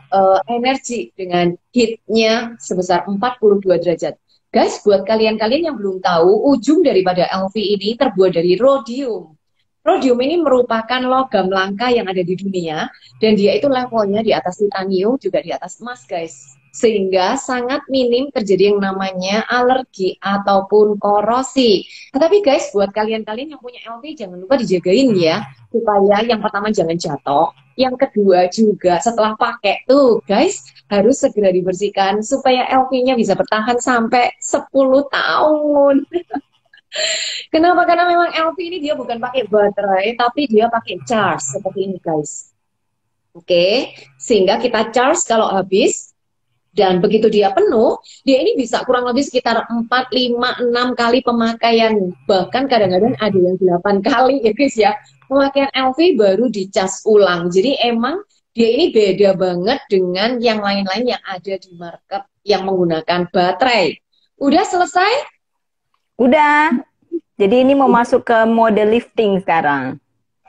energi dengan heatnya sebesar 42 derajat. Guys, buat kalian-kalian yang belum tahu, ujung daripada LV ini terbuat dari rhodium. Rhodium ini merupakan logam langka yang ada di dunia dan dia itu levelnya di atas titanium juga di atas emas guys. Sehingga sangat minim terjadi yang namanya alergi ataupun korosi. Tetapi guys, buat kalian-kalian yang punya LV jangan lupa dijagain ya, supaya yang pertama jangan jatuh, yang kedua juga setelah pakai tuh guys harus segera dibersihkan supaya LV-nya bisa bertahan sampai 10 tahun. Kenapa? Karena memang LV ini dia bukan pakai baterai, tapi dia pakai charge seperti ini guys. Oke, sehingga kita charge kalau habis. Dan begitu dia penuh, dia ini bisa kurang lebih sekitar 4, 5, 6 kali pemakaian. Bahkan kadang-kadang ada yang 8 kali ya guys ya. Pemakaian LV baru dicas ulang. Jadi emang dia ini beda banget dengan yang lain-lain yang ada di market yang menggunakan baterai. Udah selesai? Udah. Jadi ini mau masuk ke mode lifting sekarang.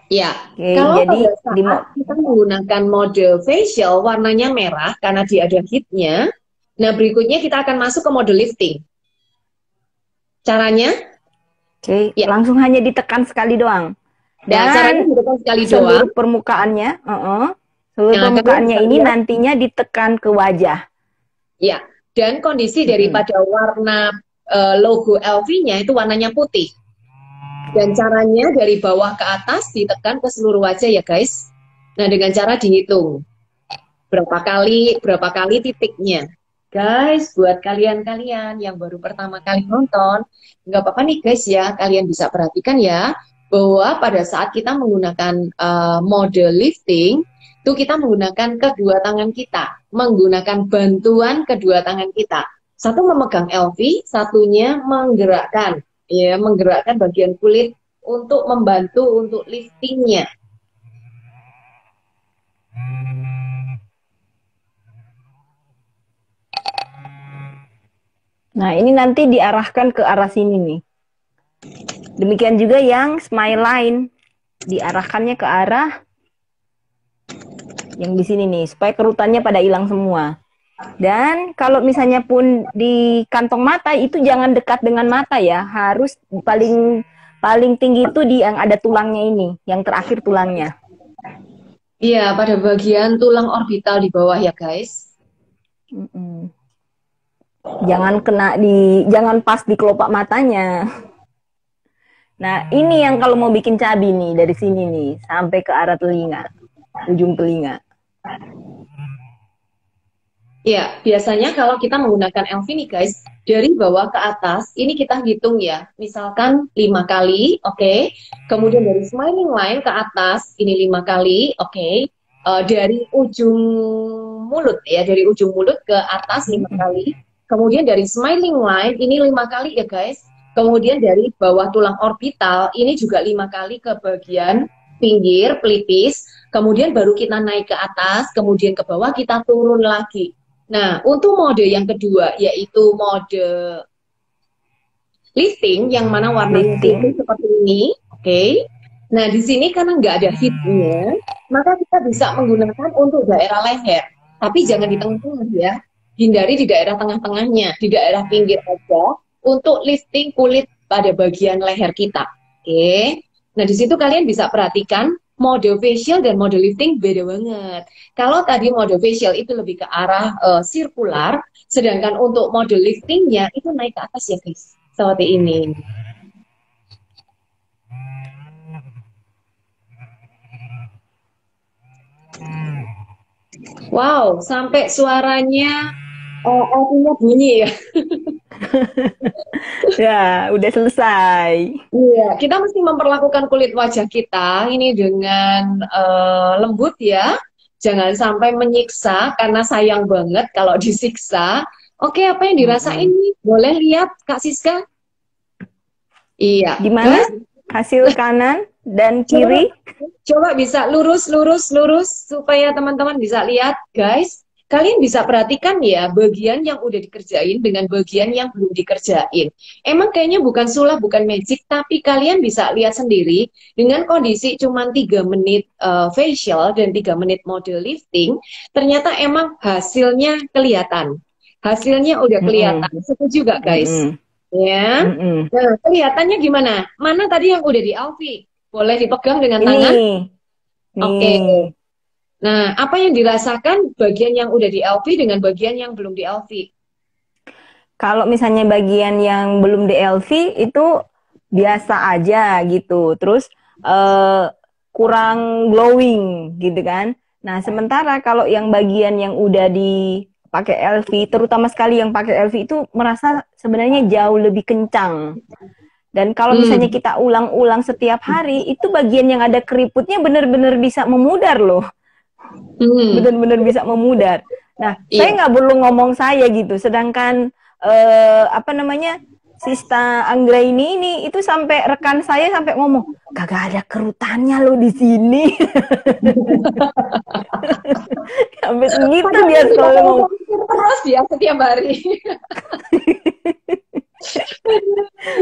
Ya, Oke, kalau jadi pada saat kita menggunakan mode facial warnanya merah karena dia ada heatnya. Nah berikutnya kita akan masuk ke mode lifting. Caranya? Oke, Ya. langsung hanya ditekan sekali doang. Nah, caranya Dan ditekan sekali seluruh doang. permukaannya, seluruh Nah, permukaannya kalian ini lihat. nantinya ditekan ke wajah. Ya, dan kondisi daripada warna logo LV-nya itu warnanya putih. Dan caranya dari bawah ke atas ditekan ke seluruh wajah ya guys. Nah dengan cara dihitung berapa kali titiknya. Guys, buat kalian-kalian yang baru pertama kali nonton, nggak apa-apa nih guys ya, kalian bisa perhatikan ya bahwa pada saat kita menggunakan mode lifting, itu kita menggunakan kedua tangan kita, menggunakan bantuan kedua tangan kita. Satu memegang LV, satunya menggerakkan bagian kulit untuk membantu untuk liftingnya. Nah, ini nanti diarahkan ke arah sini nih. Demikian juga yang smile line. Diarahkannya ke arah yang di sini nih, supaya kerutannya pada hilang semua. Dan kalau misalnya pun di kantong mata itu jangan dekat dengan mata ya, harus paling tinggi itu di yang ada tulangnya ini, yang terakhir tulangnya. Iya, pada bagian tulang orbital di bawah ya guys. Jangan pas di kelopak matanya. Nah, ini yang kalau mau bikin cabi nih dari sini nih sampai ke arah telinga, ujung telinga. Ya, biasanya kalau kita menggunakan LV nih guys, dari bawah ke atas, ini kita hitung ya. Misalkan 5 kali, oke. Kemudian dari smiling line ke atas, ini 5 kali, oke. Dari ujung mulut ya, dari ujung mulut ke atas 5 kali. Kemudian dari smiling line, ini 5 kali ya guys. Kemudian dari bawah tulang orbital, ini juga 5 kali ke bagian pinggir, pelipis. Kemudian baru kita naik ke atas, kemudian ke bawah kita turun lagi. Nah, untuk mode yang kedua, yaitu mode lifting, yang mana warnanya putih seperti ini, oke. Nah, di sini karena nggak ada heatnya, maka kita bisa menggunakan untuk daerah leher. Tapi jangan di tengah-tengah ya, hindari di daerah tengah-tengahnya, di daerah pinggir aja, untuk lifting kulit pada bagian leher kita, oke. Nah, di situ kalian bisa perhatikan, mode facial dan mode lifting beda banget. Kalau tadi mode facial itu lebih ke arah sirkular, sedangkan untuk mode liftingnya itu naik ke atas ya guys, seperti ini. Wow, sampai suaranya LV-nya bunyi ya. Ya, udah selesai. Iya, kita mesti memperlakukan kulit wajah kita ini dengan lembut ya. Jangan sampai menyiksa karena sayang banget kalau disiksa. Oke, apa yang dirasain nih? Boleh lihat Kak Siska? Iya. Gimana? Guys, Hasil kanan dan coba kiri? coba bisa lurus supaya teman-teman bisa lihat, guys. Kalian bisa perhatikan ya bagian yang udah dikerjain dengan bagian yang belum dikerjain. Emang kayaknya bukan sulap, bukan magic, tapi kalian bisa lihat sendiri dengan kondisi cuma 3 menit facial dan 3 menit model lifting, ternyata emang hasilnya kelihatan. Hasilnya udah kelihatan. Setuju gak, guys? Mm-mm. Ya. Mm-mm. Nah, kelihatannya gimana? Mana tadi yang udah di Alfi? Boleh dipegang dengan Ini, tangan? nih. Oke. Nah, apa yang dirasakan bagian yang udah di LV dengan bagian yang belum di LV? Kalau misalnya bagian yang belum di LV itu biasa aja gitu. Terus kurang glowing gitu kan. Nah, sementara kalau yang bagian yang udah dipakai LV, terutama sekali yang pakai LV itu merasa sebenarnya jauh lebih kencang. Dan kalau misalnya kita ulang-ulang setiap hari, itu bagian yang ada keriputnya benar-benar bisa memudar loh. Benar-benar bisa memudar. Nah, saya nggak perlu ngomong saya gitu. Sedangkan apa namanya, Sista Anggra ini itu sampai rekan saya sampai ngomong, kagak ada kerutannya loh di sini. Sampai segitu dia selalu ngomong. Terus ya setiap hari.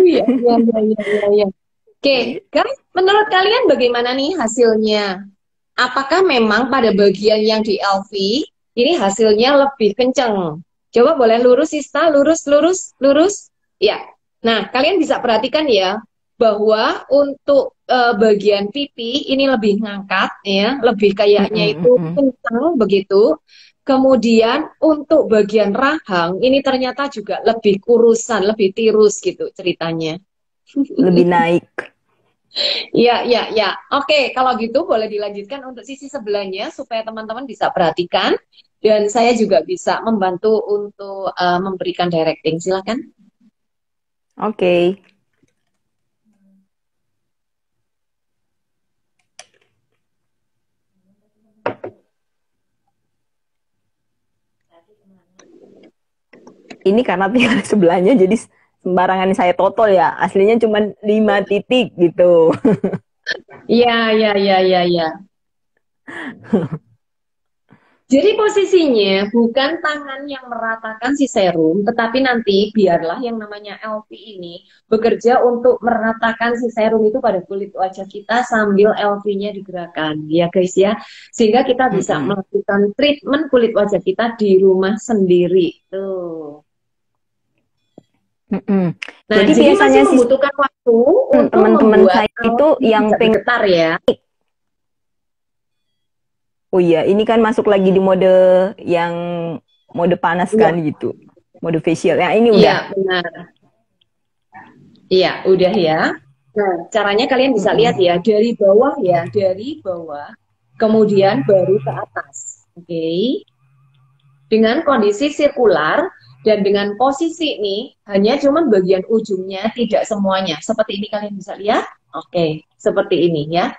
Iya. Oke, guys, menurut kalian bagaimana nih hasilnya? Apakah memang pada bagian yang di LV ini hasilnya lebih kenceng? Coba boleh lurus, Sista, lurus. Ya. Nah, kalian bisa perhatikan ya bahwa untuk bagian pipi ini lebih ngangkat ya, lebih kayaknya itu kencang begitu. Kemudian untuk bagian rahang ini ternyata juga lebih kurusan, lebih tirus gitu ceritanya. Lebih naik. Ya. Oke, kalau gitu boleh dilanjutkan untuk sisi sebelahnya supaya teman-teman bisa perhatikan dan saya juga bisa membantu untuk memberikan directing. Silakan. Oke. Ini karena tinggal di sebelahnya jadi sembarangan saya total ya. Aslinya cuma 5 titik gitu. Iya. Jadi posisinya bukan tangan yang meratakan si serum, tetapi nanti biarlah yang namanya LV ini bekerja untuk meratakan si serum itu pada kulit wajah kita sambil LV-nya digerakkan, ya guys ya. Sehingga kita bisa melakukan treatment kulit wajah kita di rumah sendiri. Tuh. Nah, jadi biasanya biasanya masih membutuhkan waktu untuk teman-teman membuat saya itu yang getar ya. Oh iya, ini kan masuk lagi di mode yang mode panas kan gitu. Mode facial. Ya, ini udah. Iya, benar. Iya, udah ya. Nah, caranya kalian bisa lihat ya, dari bawah ya, dari bawah, kemudian baru ke atas. Oke. Dengan kondisi sirkular dan dengan posisi ini, hanya cuman bagian ujungnya, tidak semuanya. Seperti ini kalian bisa lihat. Oke, seperti ini ya.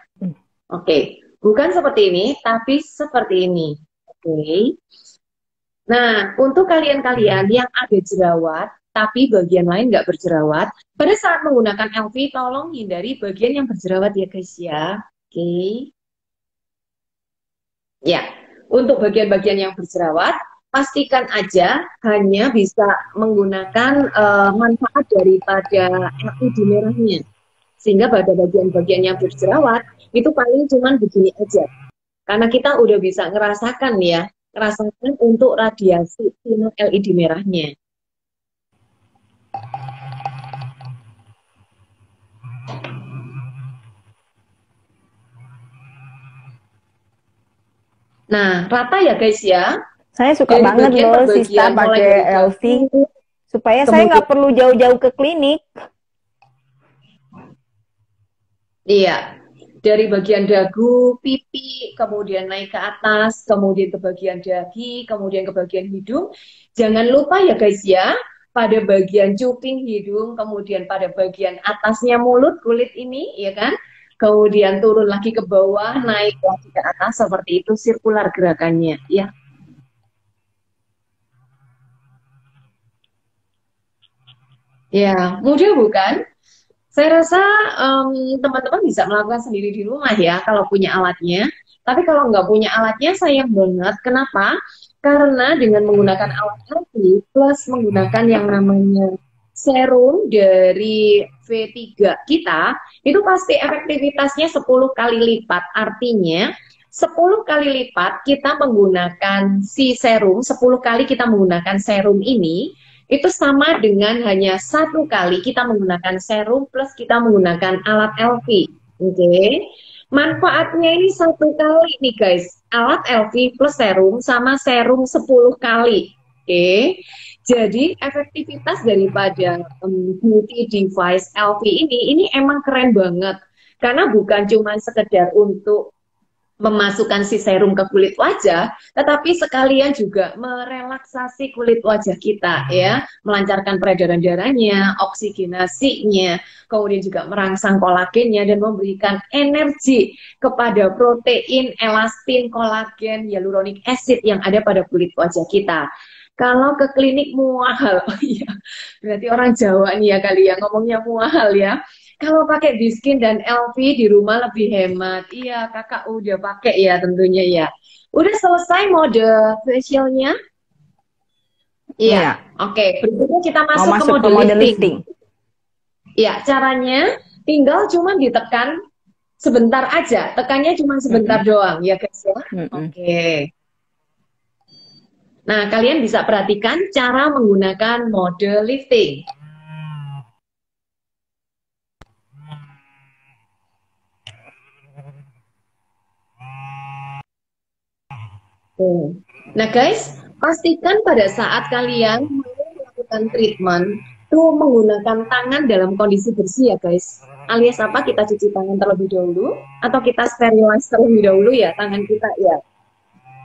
Oke. Bukan seperti ini, tapi seperti ini. Oke. Nah, untuk kalian-kalian yang ada jerawat, tapi bagian lain nggak berjerawat, pada saat menggunakan LV, tolong hindari bagian yang berjerawat ya guys ya. Oke. Ya, untuk bagian-bagian yang berjerawat, pastikan aja hanya bisa menggunakan manfaat daripada LED merahnya. Sehingga pada bagian-bagian yang berjerawat, itu paling cuman begini aja. Karena kita udah bisa ngerasakan ya, ngerasakan untuk radiasi sinar LED merahnya. Nah, rata ya guys ya. Saya suka dari banget loh Sista pakai LV supaya saya nggak perlu jauh-jauh ke klinik. Iya, dari bagian dagu, pipi, kemudian naik ke atas, kemudian ke bagian dahi, kemudian ke bagian hidung. Jangan lupa ya guys ya, pada bagian cuping hidung, kemudian pada bagian atasnya mulut, kulit ini, ya kan? Kemudian turun lagi ke bawah, naik lagi ke atas, seperti itu sirkular gerakannya, ya. Ya, mudah bukan? Saya rasa teman-teman bisa melakukan sendiri di rumah ya kalau punya alatnya. Tapi kalau nggak punya alatnya sayang banget. Kenapa? Karena dengan menggunakan alat tadi plus menggunakan yang namanya serum dari V3 kita, itu pasti efektivitasnya 10 kali lipat. Artinya 10 kali lipat kita menggunakan si serum, 10 kali kita menggunakan serum ini, itu sama dengan hanya satu kali kita menggunakan serum plus kita menggunakan alat LV. Oke. Manfaatnya ini satu kali nih guys. Alat LV plus serum sama serum 10 kali. Oke. Jadi efektivitas daripada beauty device LV ini emang keren banget. Karena bukan cuma sekedar untuk memasukkan si serum ke kulit wajah, tetapi sekalian juga merelaksasi kulit wajah kita ya, melancarkan peredaran darahnya, oksigenasinya, kemudian juga merangsang kolagennya dan memberikan energi kepada protein, elastin, kolagen, hyaluronic acid yang ada pada kulit wajah kita. Kalau ke klinik muahal, oh iya, berarti orang Jawa nih ya kali ya ngomongnya muahal ya. Kalau pakai Biskin dan LV di rumah lebih hemat. Iya, kakak udah pakai ya tentunya ya. Udah selesai mode facialnya? Iya, Iya, oke. Berikutnya kita mau masuk ke masuk ke mode mode lifting. lifting. Iya, caranya tinggal cuma ditekan sebentar aja. Tekannya cuma sebentar Mm-mm. doang ya guys ya. Mm-mm. Oke. Nah, kalian bisa perhatikan cara menggunakan mode lifting. Nah guys, pastikan pada saat kalian mau melakukan treatment, tuh menggunakan tangan dalam kondisi bersih ya guys. Alias apa, kita cuci tangan terlebih dahulu, atau kita sterilize terlebih dahulu ya tangan kita ya.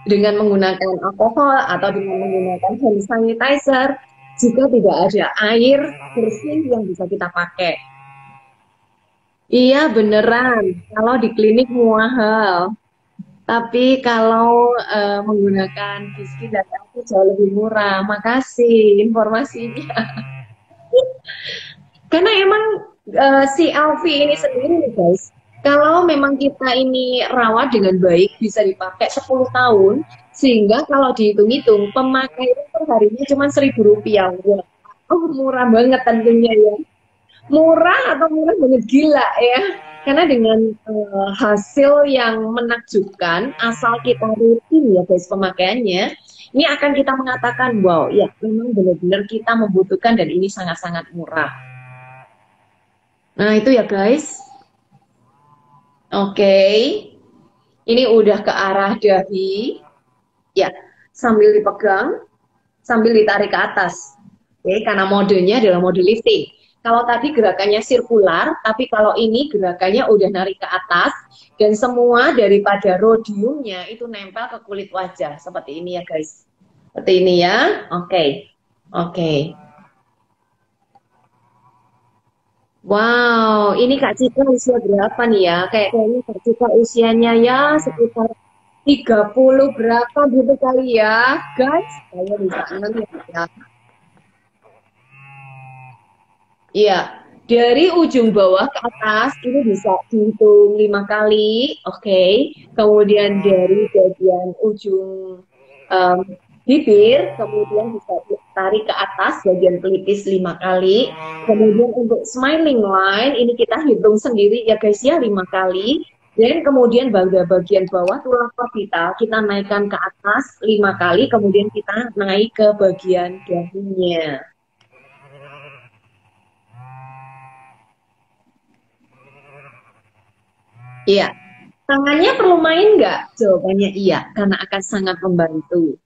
Dengan menggunakan alkohol atau dengan menggunakan hand sanitizer, jika tidak ada air bersih yang bisa kita pakai. Iya beneran, kalau di klinik mahal. Tapi kalau menggunakan Biski dan aku jauh lebih murah. Makasih informasinya. Karena emang si Alfi ini sendiri nih guys, kalau memang kita ini rawat dengan baik bisa dipakai 10 tahun, sehingga kalau dihitung-hitung pemakaian per harinya cuma Rp1.000. Wah, oh, murah banget tentunya ya. Murah atau murah banget gila ya. Karena dengan hasil yang menakjubkan, asal kita rutin ya guys pemakaiannya, ini akan kita mengatakan, wow ya memang benar-benar kita membutuhkan dan ini sangat-sangat murah. Nah itu ya guys. Oke. Ini udah ke arah dahi. Ya, sambil dipegang, sambil ditarik ke atas. Oke, karena modenya adalah mode lifting. Kalau tadi gerakannya sirkular, tapi kalau ini gerakannya udah narik ke atas dan semua daripada rhodiumnya itu nempel ke kulit wajah seperti ini ya guys. Seperti ini ya. Oke. Oke. Wow, ini Kak Cika usia berapa nih ya? Kayaknya Kak Cika usianya ya sekitar 30 berapa gitu kali ya, guys. Saya bisa ngeliat ya. Iya, dari ujung bawah ke atas ini bisa dihitung 5 kali, oke. Kemudian dari bagian ujung em, bibir, kemudian bisa ditarik ke atas bagian pelipis 5 kali. Kemudian untuk smiling line ini kita hitung sendiri ya guys ya 5 kali. Dan kemudian bagian bawah tulang orbital kita naikkan ke atas 5 kali, kemudian kita naik ke bagian dahinya. Iya. Tangannya perlu main nggak? Jawabannya iya, karena akan sangat membantu.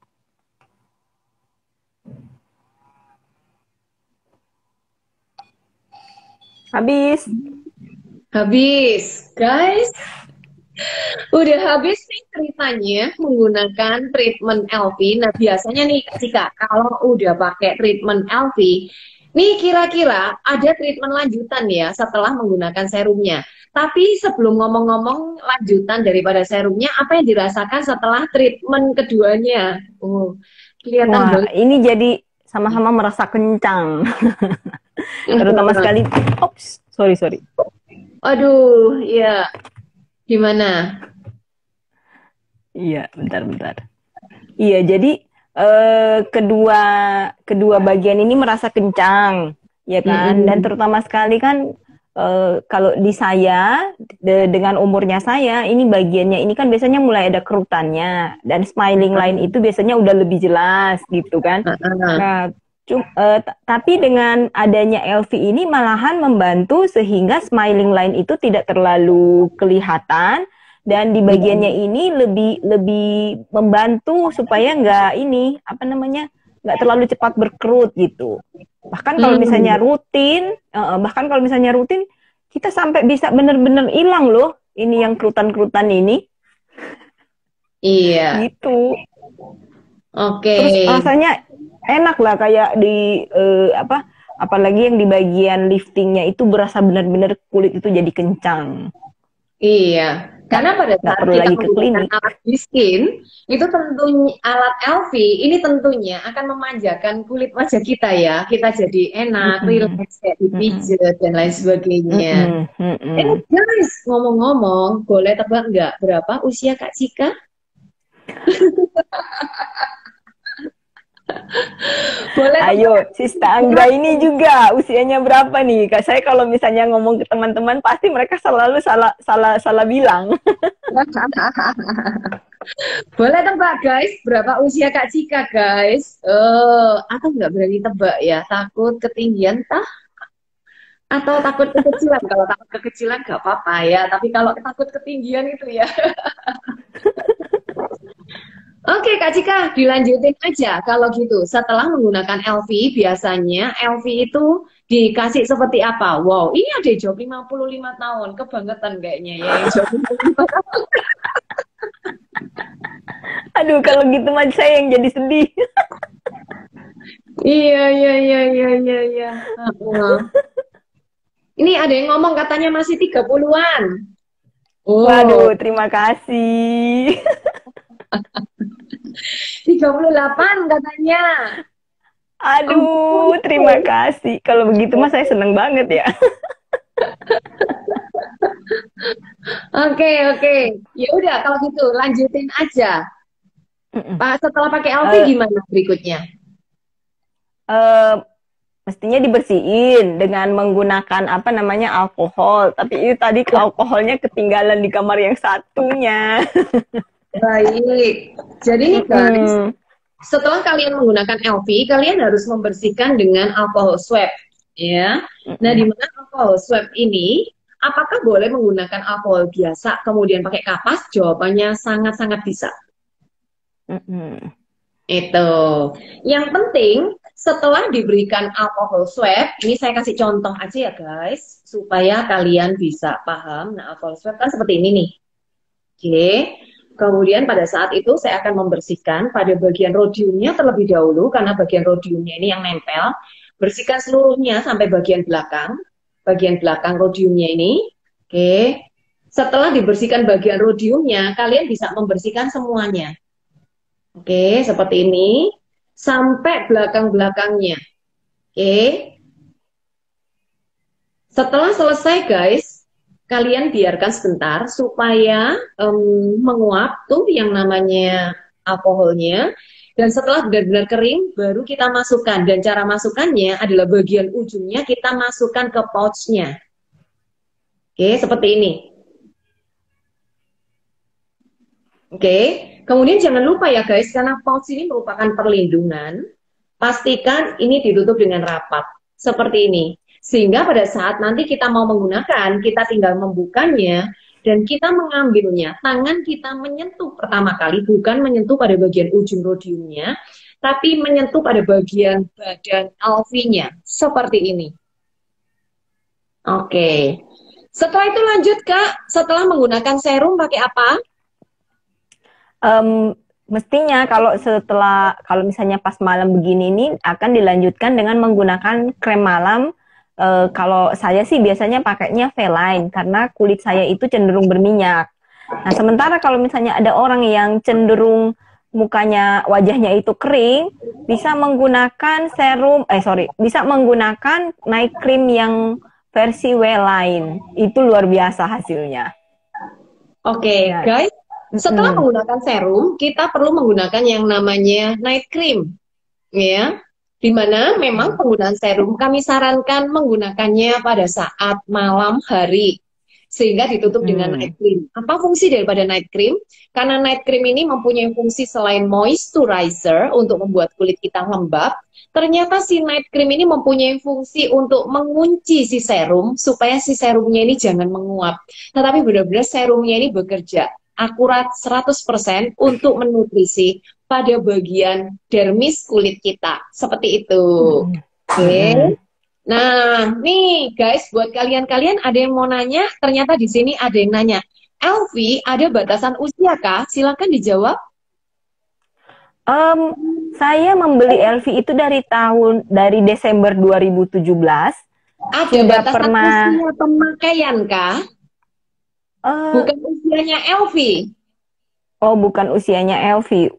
Habis. Habis, guys. Udah habis nih ceritanya menggunakan treatment LV. Nah, biasanya nih Kak Cika, kalau udah pakai treatment LV, nih kira-kira ada treatment lanjutan ya setelah menggunakan serumnya. Tapi sebelum ngomong-ngomong lanjutan daripada serumnya, apa yang dirasakan setelah treatment keduanya? Oh, kelihatan Wah, banget. ini jadi sama-sama merasa kencang. Terutama sekali, ops, sorry. Aduh, ya. Gimana? Iya, bentar. Iya, jadi kedua bagian ini merasa kencang, ya kan? Dan terutama sekali kan kalau di saya dengan umurnya saya, ini bagiannya ini kan biasanya mulai ada kerutannya dan smiling line itu biasanya udah lebih jelas gitu kan. Nah, tapi dengan adanya LV ini malahan membantu sehingga smiling line itu tidak terlalu kelihatan. Dan di bagiannya ini lebih membantu supaya nggak nggak terlalu cepat berkerut gitu. Bahkan kalau misalnya rutin, kita sampai bisa benar-benar hilang loh ini yang kerutan-kerutan ini. Iya. Gitu. Oke. Terus rasanya enak lah kayak di apalagi yang di bagian liftingnya itu berasa benar-benar kulit itu jadi kencang. Iya. Karena pada saat perlu kita lagi ke menggunakan klinik. alat di-skin, itu tentunya alat LV ini tentunya akan memanjakan kulit wajah kita ya. Kita jadi enak, relax, kayak dipijat dan lain sebagainya. Guys, ngomong-ngomong, boleh tebak nggak berapa usia Kak Cika? Boleh Ayo, Sista Anggra ini juga usianya berapa nih? Kak, saya kalau misalnya ngomong ke teman-teman pasti mereka selalu salah bilang. Boleh tebak guys, berapa usia Kak Cika guys? Atau nggak berani tebak ya? Takut ketinggian tah? Atau takut kekecilan? Kalau takut kekecilan nggak apa-apa ya. Tapi kalau takut ketinggian itu ya. Oke Kak Cika, dilanjutin aja kalau gitu. Setelah menggunakan LV, biasanya LV itu dikasih seperti apa? Wow, ini ada job 55 tahun. Kebangetan kayaknya ya, job 55 tahun. Aduh, kalau gitu mah saya yang jadi sedih. Iya. Ini ada yang ngomong katanya masih 30-an. Waduh, terima kasih. 38 katanya. Aduh, terima kasih. Kalau begitu mah saya seneng banget ya. Oke. Ya udah kalau gitu lanjutin aja. Setelah pakai LV gimana berikutnya? Mestinya dibersihin dengan menggunakan alkohol. Tapi itu tadi alkoholnya ketinggalan di kamar yang satunya. Baik. Jadi nih guys, setelah kalian menggunakan LV, kalian harus membersihkan dengan alkohol swab, ya. Nah, di mana alkohol swab ini, apakah boleh menggunakan alkohol biasa kemudian pakai kapas? Jawabannya sangat-sangat bisa. Itu. Yang penting setelah diberikan alkohol swab, ini saya kasih contoh aja ya guys, supaya kalian bisa paham. Nah, alkohol swab kan seperti ini nih. Oke. Kemudian pada saat itu saya akan membersihkan pada bagian rhodiumnya terlebih dahulu, karena bagian rhodiumnya ini yang nempel. Bersihkan seluruhnya sampai bagian belakang rhodiumnya ini. Oke. Setelah dibersihkan bagian rhodiumnya, kalian bisa membersihkan semuanya. Oke, seperti ini. Sampai belakang-belakangnya. Oke. Setelah selesai guys, kalian biarkan sebentar supaya menguap tuh yang namanya alkoholnya. Dan setelah benar-benar kering, baru kita masukkan. Dan cara masukkannya adalah bagian ujungnya kita masukkan ke pouchnya. Oke, seperti ini. Oke, kemudian jangan lupa ya guys, karena pouch ini merupakan perlindungan. Pastikan ini ditutup dengan rapat. Seperti ini. Sehingga pada saat nanti kita mau menggunakan, kita tinggal membukanya dan kita mengambilnya. Tangan kita menyentuh pertama kali, bukan menyentuh pada bagian ujung rhodiumnya, tapi menyentuh pada bagian badan LV-nya. Seperti ini. Oke. Setelah itu lanjut Kak, setelah menggunakan serum pakai apa? Mestinya kalau misalnya pas malam begini nih akan dilanjutkan dengan menggunakan krem malam. Kalau saya sih biasanya pakainya V-Line karena kulit saya itu cenderung berminyak. Nah, sementara kalau misalnya ada orang yang cenderung wajahnya itu kering, bisa menggunakan bisa menggunakan night cream yang versi W-line. Itu luar biasa hasilnya. Oke, Ya. guys. Setelah menggunakan serum, kita perlu menggunakan yang namanya night cream, ya. Dimana memang penggunaan serum kami sarankan menggunakannya pada saat malam hari, sehingga ditutup dengan night cream. Apa fungsi daripada night cream? Karena night cream ini mempunyai fungsi selain moisturizer untuk membuat kulit kita lembab, ternyata si night cream ini mempunyai fungsi untuk mengunci si serum supaya si serumnya ini jangan menguap. Tetapi benar-benar serumnya ini bekerja akurat 100% untuk menutrisi pada bagian dermis kulit kita. Seperti itu. Oke. Nah, nih guys, buat kalian-kalian ada yang mau nanya, ternyata di sini ada yang nanya, Elvi, ada batasan usia kah? Silakan dijawab. Saya membeli LV itu dari Desember 2017. Ada batasan usia pemakaian kah? Bukan usianya Elvi. Oh, bukan usianya Elvi.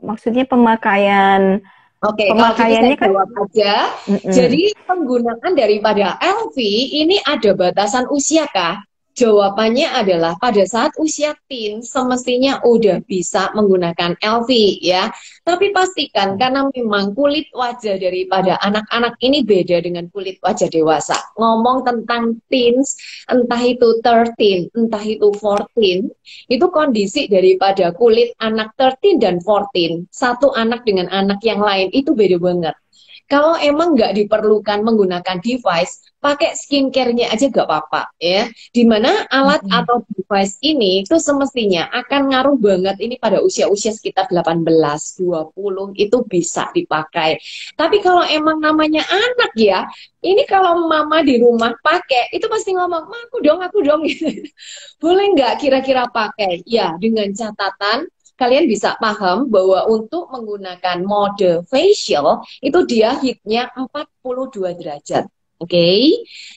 Maksudnya pemakaian. Oke, pemakaiannya kan jawab aja. Jadi penggunaan daripada Elvi ini ada batasan usia kah? Jawabannya adalah pada saat usia teen semestinya udah bisa menggunakan LV ya. Tapi pastikan karena memang kulit wajah daripada anak-anak ini beda dengan kulit wajah dewasa. Ngomong tentang teens, entah itu 13, entah itu 14, itu kondisi daripada kulit anak 13 dan 14, satu anak dengan anak yang lain itu beda banget. Kalau emang nggak diperlukan menggunakan device, pakai skincare-nya aja nggak apa-apa ya. Dimana alat atau device ini itu semestinya akan ngaruh banget ini pada usia-usia sekitar 18, 20 itu bisa dipakai. Tapi kalau emang namanya anak ya, ini kalau mama di rumah pakai, itu pasti ngomong, "Ma, aku dong gitu. Boleh nggak kira-kira pakai? Ya, dengan catatan kalian bisa paham bahwa untuk menggunakan mode facial itu dia heatnya 42 derajat. Oke.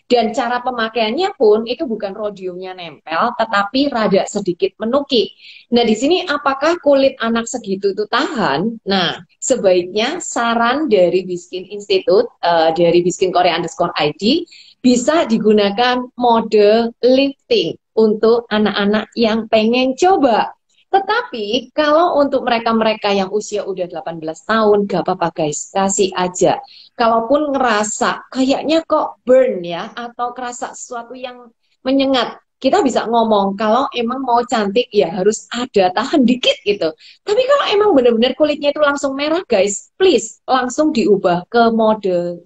Dan cara pemakaiannya pun itu bukan rhodiumnya nempel, tetapi rada sedikit menuki. Nah, di sini apakah kulit anak segitu itu tahan? Nah, sebaiknya saran dari Biskin Institute, dari Biskin Korea _ID, bisa digunakan mode lifting untuk anak-anak yang pengen coba. Tetapi kalau untuk mereka-mereka yang usia udah 18 tahun, gak apa-apa guys, kasih aja. Kalaupun ngerasa kayaknya kok burn ya, atau kerasa sesuatu yang menyengat, kita bisa ngomong kalau emang mau cantik ya harus ada tahan dikit gitu. Tapi kalau emang benar-benar kulitnya itu langsung merah guys, please langsung diubah ke mode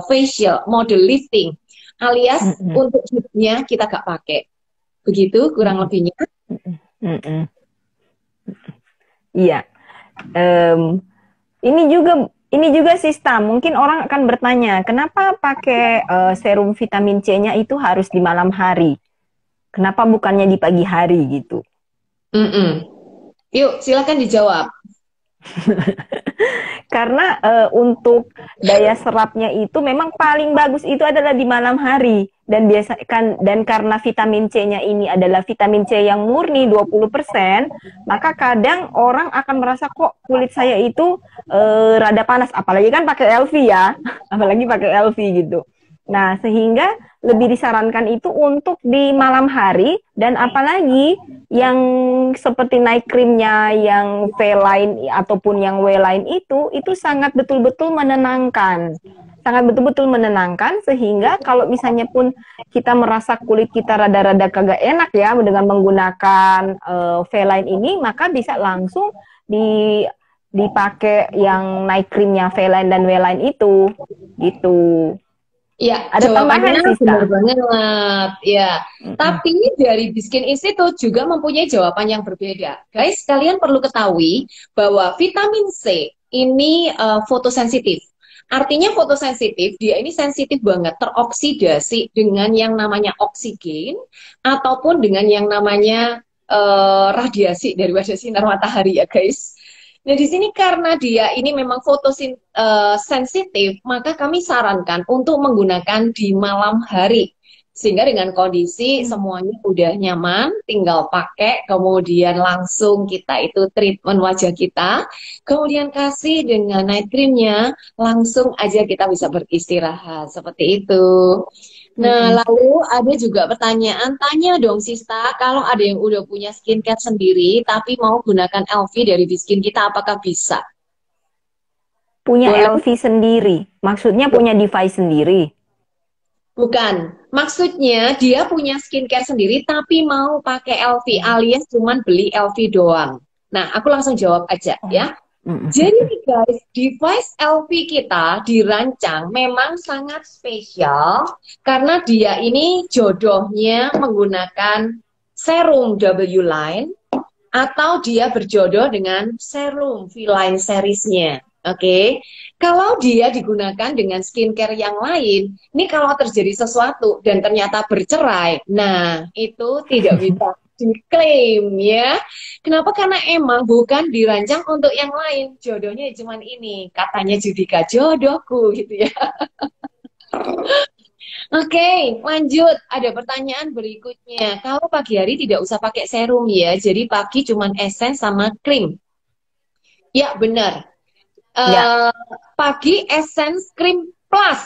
facial, mode lifting. Alias untuk hidupnya kita gak pakai. Begitu kurang lebihnya. Iya, ini juga Sista. Mungkin orang akan bertanya, kenapa pakai serum vitamin C-nya itu harus di malam hari? Kenapa bukannya di pagi hari gitu? Yuk, silakan dijawab. Karena untuk daya serapnya itu memang paling bagus itu adalah di malam hari. Dan karena vitamin C-nya ini adalah vitamin C yang murni 20%, maka kadang orang akan merasa kok kulit saya itu rada panas, apalagi kan pakai LV ya, apalagi pakai LV gitu. Nah, sehingga lebih disarankan itu untuk di malam hari, dan apalagi yang seperti night cream-nya yang V-line ataupun yang W-line itu sangat betul-betul menenangkan. Sangat betul-betul menenangkan, sehingga kalau misalnya pun kita merasa kulit kita rada-rada kagak enak ya dengan menggunakan V-line ini, maka bisa langsung dipakai yang night cream-nya V-line dan W-line itu gitu. Ya, ada jawabannya benar banget. Ya, tapi dari Biskin Institute juga mempunyai jawaban yang berbeda. Guys, kalian perlu ketahui bahwa vitamin C ini fotosensitif. Artinya fotosensitif, dia ini sensitif banget, teroksidasi dengan yang namanya oksigen ataupun dengan yang namanya radiasi daripada sinar matahari ya guys. Nah, di sini karena dia ini memang fotosensitif, maka kami sarankan untuk menggunakan di malam hari. Sehingga dengan kondisi semuanya udah nyaman, tinggal pakai, kemudian langsung kita itu treatment wajah kita, kemudian kasih dengan night creamnya, langsung aja kita bisa beristirahat, seperti itu. Nah, lalu ada juga pertanyaan, tanya dong Sista, kalau ada yang udah punya skincare sendiri, tapi mau gunakan LV dari Biskin kita, apakah bisa? Punya Boleh? LV sendiri, maksudnya punya device sendiri. Bukan, maksudnya dia punya skincare sendiri tapi mau pakai LV alias cuman beli LV doang. Nah, aku langsung jawab aja ya. Jadi nih guys, device LV kita dirancang memang sangat spesial karena dia ini jodohnya menggunakan serum W-line atau dia berjodoh dengan serum V-line seriesnya. Oke, kalau dia digunakan dengan skincare yang lain, ini kalau terjadi sesuatu dan ternyata bercerai, nah itu tidak bisa diklaim ya. Kenapa? Karena emang bukan dirancang untuk yang lain. Jodohnya cuma ini, katanya Judika jodohku gitu ya. Oke, lanjut. Ada pertanyaan berikutnya. Kalau pagi hari tidak usah pakai serum ya, jadi pagi cuma essence sama krim. Ya, benar. Ya. Pagi essence cream plus.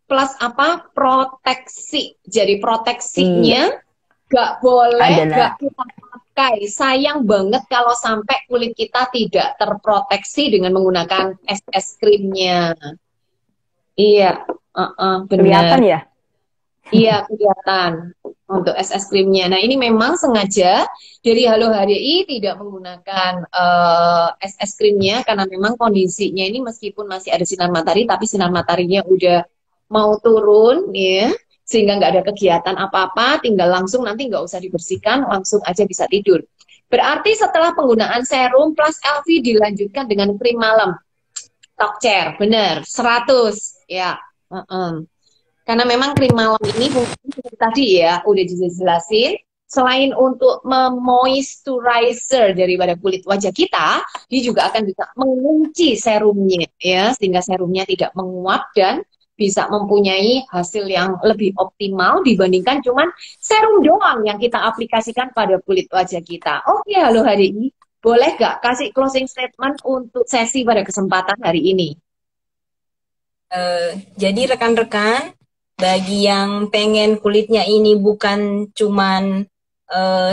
Plus apa? Proteksi. Jadi proteksinya nggak boleh nggak kita pakai. Sayang banget kalau sampai kulit kita tidak terproteksi dengan menggunakan SS krimnya. Iya, benar. Kelihatan ya? Iya, kelihatan untuk SS krimnya. Nah, ini memang sengaja dari Halo HDI tidak menggunakan SS krimnya karena memang kondisinya ini meskipun masih ada sinar matahari, tapi sinar mataharinya udah mau turun, ya, sehingga nggak ada kegiatan apa-apa, tinggal langsung nanti nggak usah dibersihkan, langsung aja bisa tidur. Berarti setelah penggunaan serum plus LV dilanjutkan dengan krim malam. Talk chair, bener, 100, ya. Karena memang krim malam ini tadi ya udah dijelasin, selain untuk memoisturizer daripada kulit wajah kita, dia juga akan bisa mengunci serumnya ya, sehingga serumnya tidak menguap dan bisa mempunyai hasil yang lebih optimal dibandingkan cuman serum doang yang kita aplikasikan pada kulit wajah kita. Oke, Halo HDI, boleh gak kasih closing statement untuk sesi pada kesempatan hari ini? Jadi rekan-rekan, bagi yang pengen kulitnya ini bukan cuman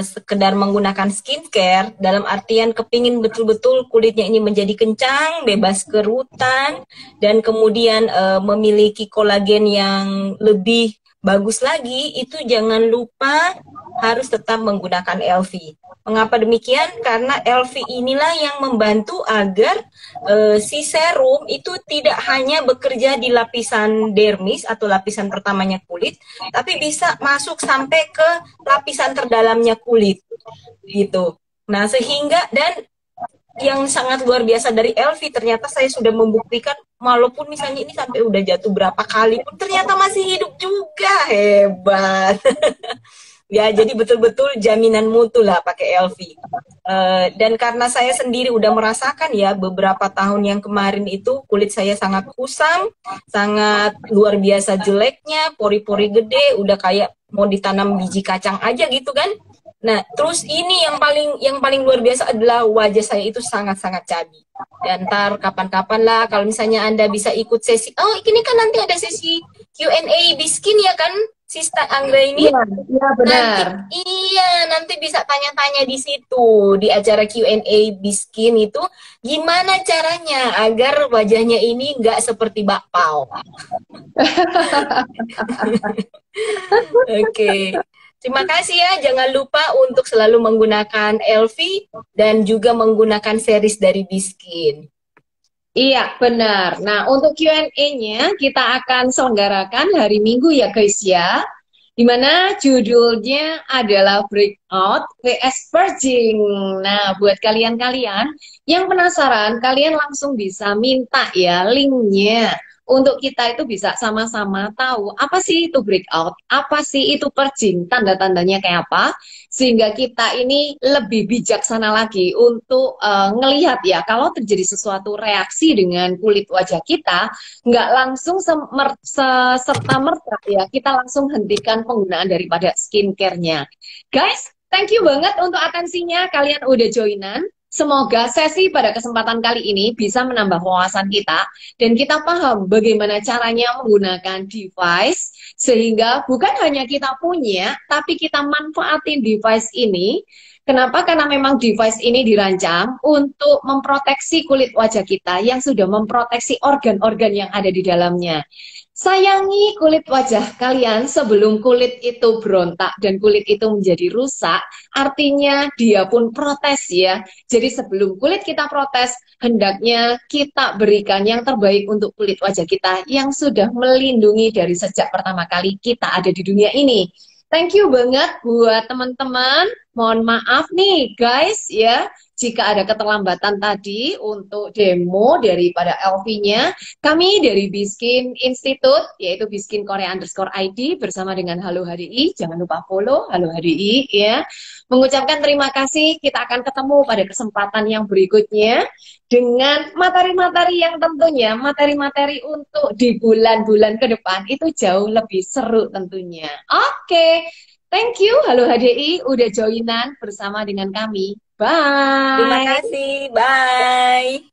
sekedar menggunakan skincare, dalam artian kepingin betul-betul kulitnya ini menjadi kencang, bebas kerutan, dan kemudian memiliki kolagen yang lebih bagus lagi, itu jangan lupa harus tetap menggunakan LV. Mengapa demikian? Karena LV inilah yang membantu agar si serum itu tidak hanya bekerja di lapisan dermis atau lapisan pertamanya kulit, tapi bisa masuk sampai ke lapisan terdalamnya kulit, gitu. Nah, sehingga dan yang sangat luar biasa dari LV, ternyata saya sudah membuktikan walaupun misalnya ini sampai udah jatuh berapa kali pun ternyata masih hidup juga, hebat. Ya, jadi betul-betul jaminan mutu lah pakai LV. Dan karena saya sendiri udah merasakan ya beberapa tahun yang kemarin itu kulit saya sangat kusam, sangat luar biasa jeleknya, pori-pori gede, udah kayak mau ditanam biji kacang aja gitu kan. Nah, terus ini yang paling luar biasa adalah wajah saya itu sangat-sangat cabi. Dan ntar kapan-kapan lah kalau misalnya Anda bisa ikut sesi, oh ini kan nanti ada sesi Q&A Biskin ya kan, Sista Anggra ini? Iya, benar. Nanti bisa tanya-tanya di situ di acara Q&A Biskin itu gimana caranya agar wajahnya ini nggak seperti bakpao. Oke. Terima kasih ya, jangan lupa untuk selalu menggunakan LV dan juga menggunakan series dari Biskin. Iya, benar. Nah, untuk Q&A-nya kita akan selenggarakan hari Minggu ya guys ya. Dimana judulnya adalah Breakout vs Purging. Nah, buat kalian-kalian yang penasaran, kalian langsung bisa minta ya linknya untuk kita itu bisa sama-sama tahu apa sih itu breakout, apa sih itu purging, tanda-tandanya kayak apa, sehingga kita ini lebih bijaksana lagi untuk ngelihat ya kalau terjadi sesuatu reaksi dengan kulit wajah kita, nggak langsung serta-merta ya kita langsung hentikan penggunaan daripada skincare-nya. Guys, thank you banget untuk atensinya, kalian udah joinan. Semoga sesi pada kesempatan kali ini bisa menambah wawasan kita dan kita paham bagaimana caranya menggunakan device sehingga bukan hanya kita punya, tapi kita manfaatin device ini. Kenapa? Karena memang device ini dirancang untuk memproteksi kulit wajah kita yang sudah memproteksi organ-organ yang ada di dalamnya. Sayangi kulit wajah kalian sebelum kulit itu berontak dan kulit itu menjadi rusak, artinya dia pun protes ya. Jadi sebelum kulit kita protes, hendaknya kita berikan yang terbaik untuk kulit wajah kita yang sudah melindungi dari sejak pertama kali kita ada di dunia ini. Thank you banget buat teman-teman. Mohon maaf nih guys ya, jika ada keterlambatan tadi untuk demo daripada LV-nya. Kami dari Biskin Institute, yaitu Biskin Korea _ID bersama dengan Halo HDI. Jangan lupa follow Halo HDI ya. Mengucapkan terima kasih, kita akan ketemu pada kesempatan yang berikutnya dengan materi-materi yang tentunya materi-materi untuk di bulan-bulan ke depan itu jauh lebih seru tentunya. Oke. Thank you, Halo HDI, udah joinan bersama dengan kami. Bye. Terima kasih, bye.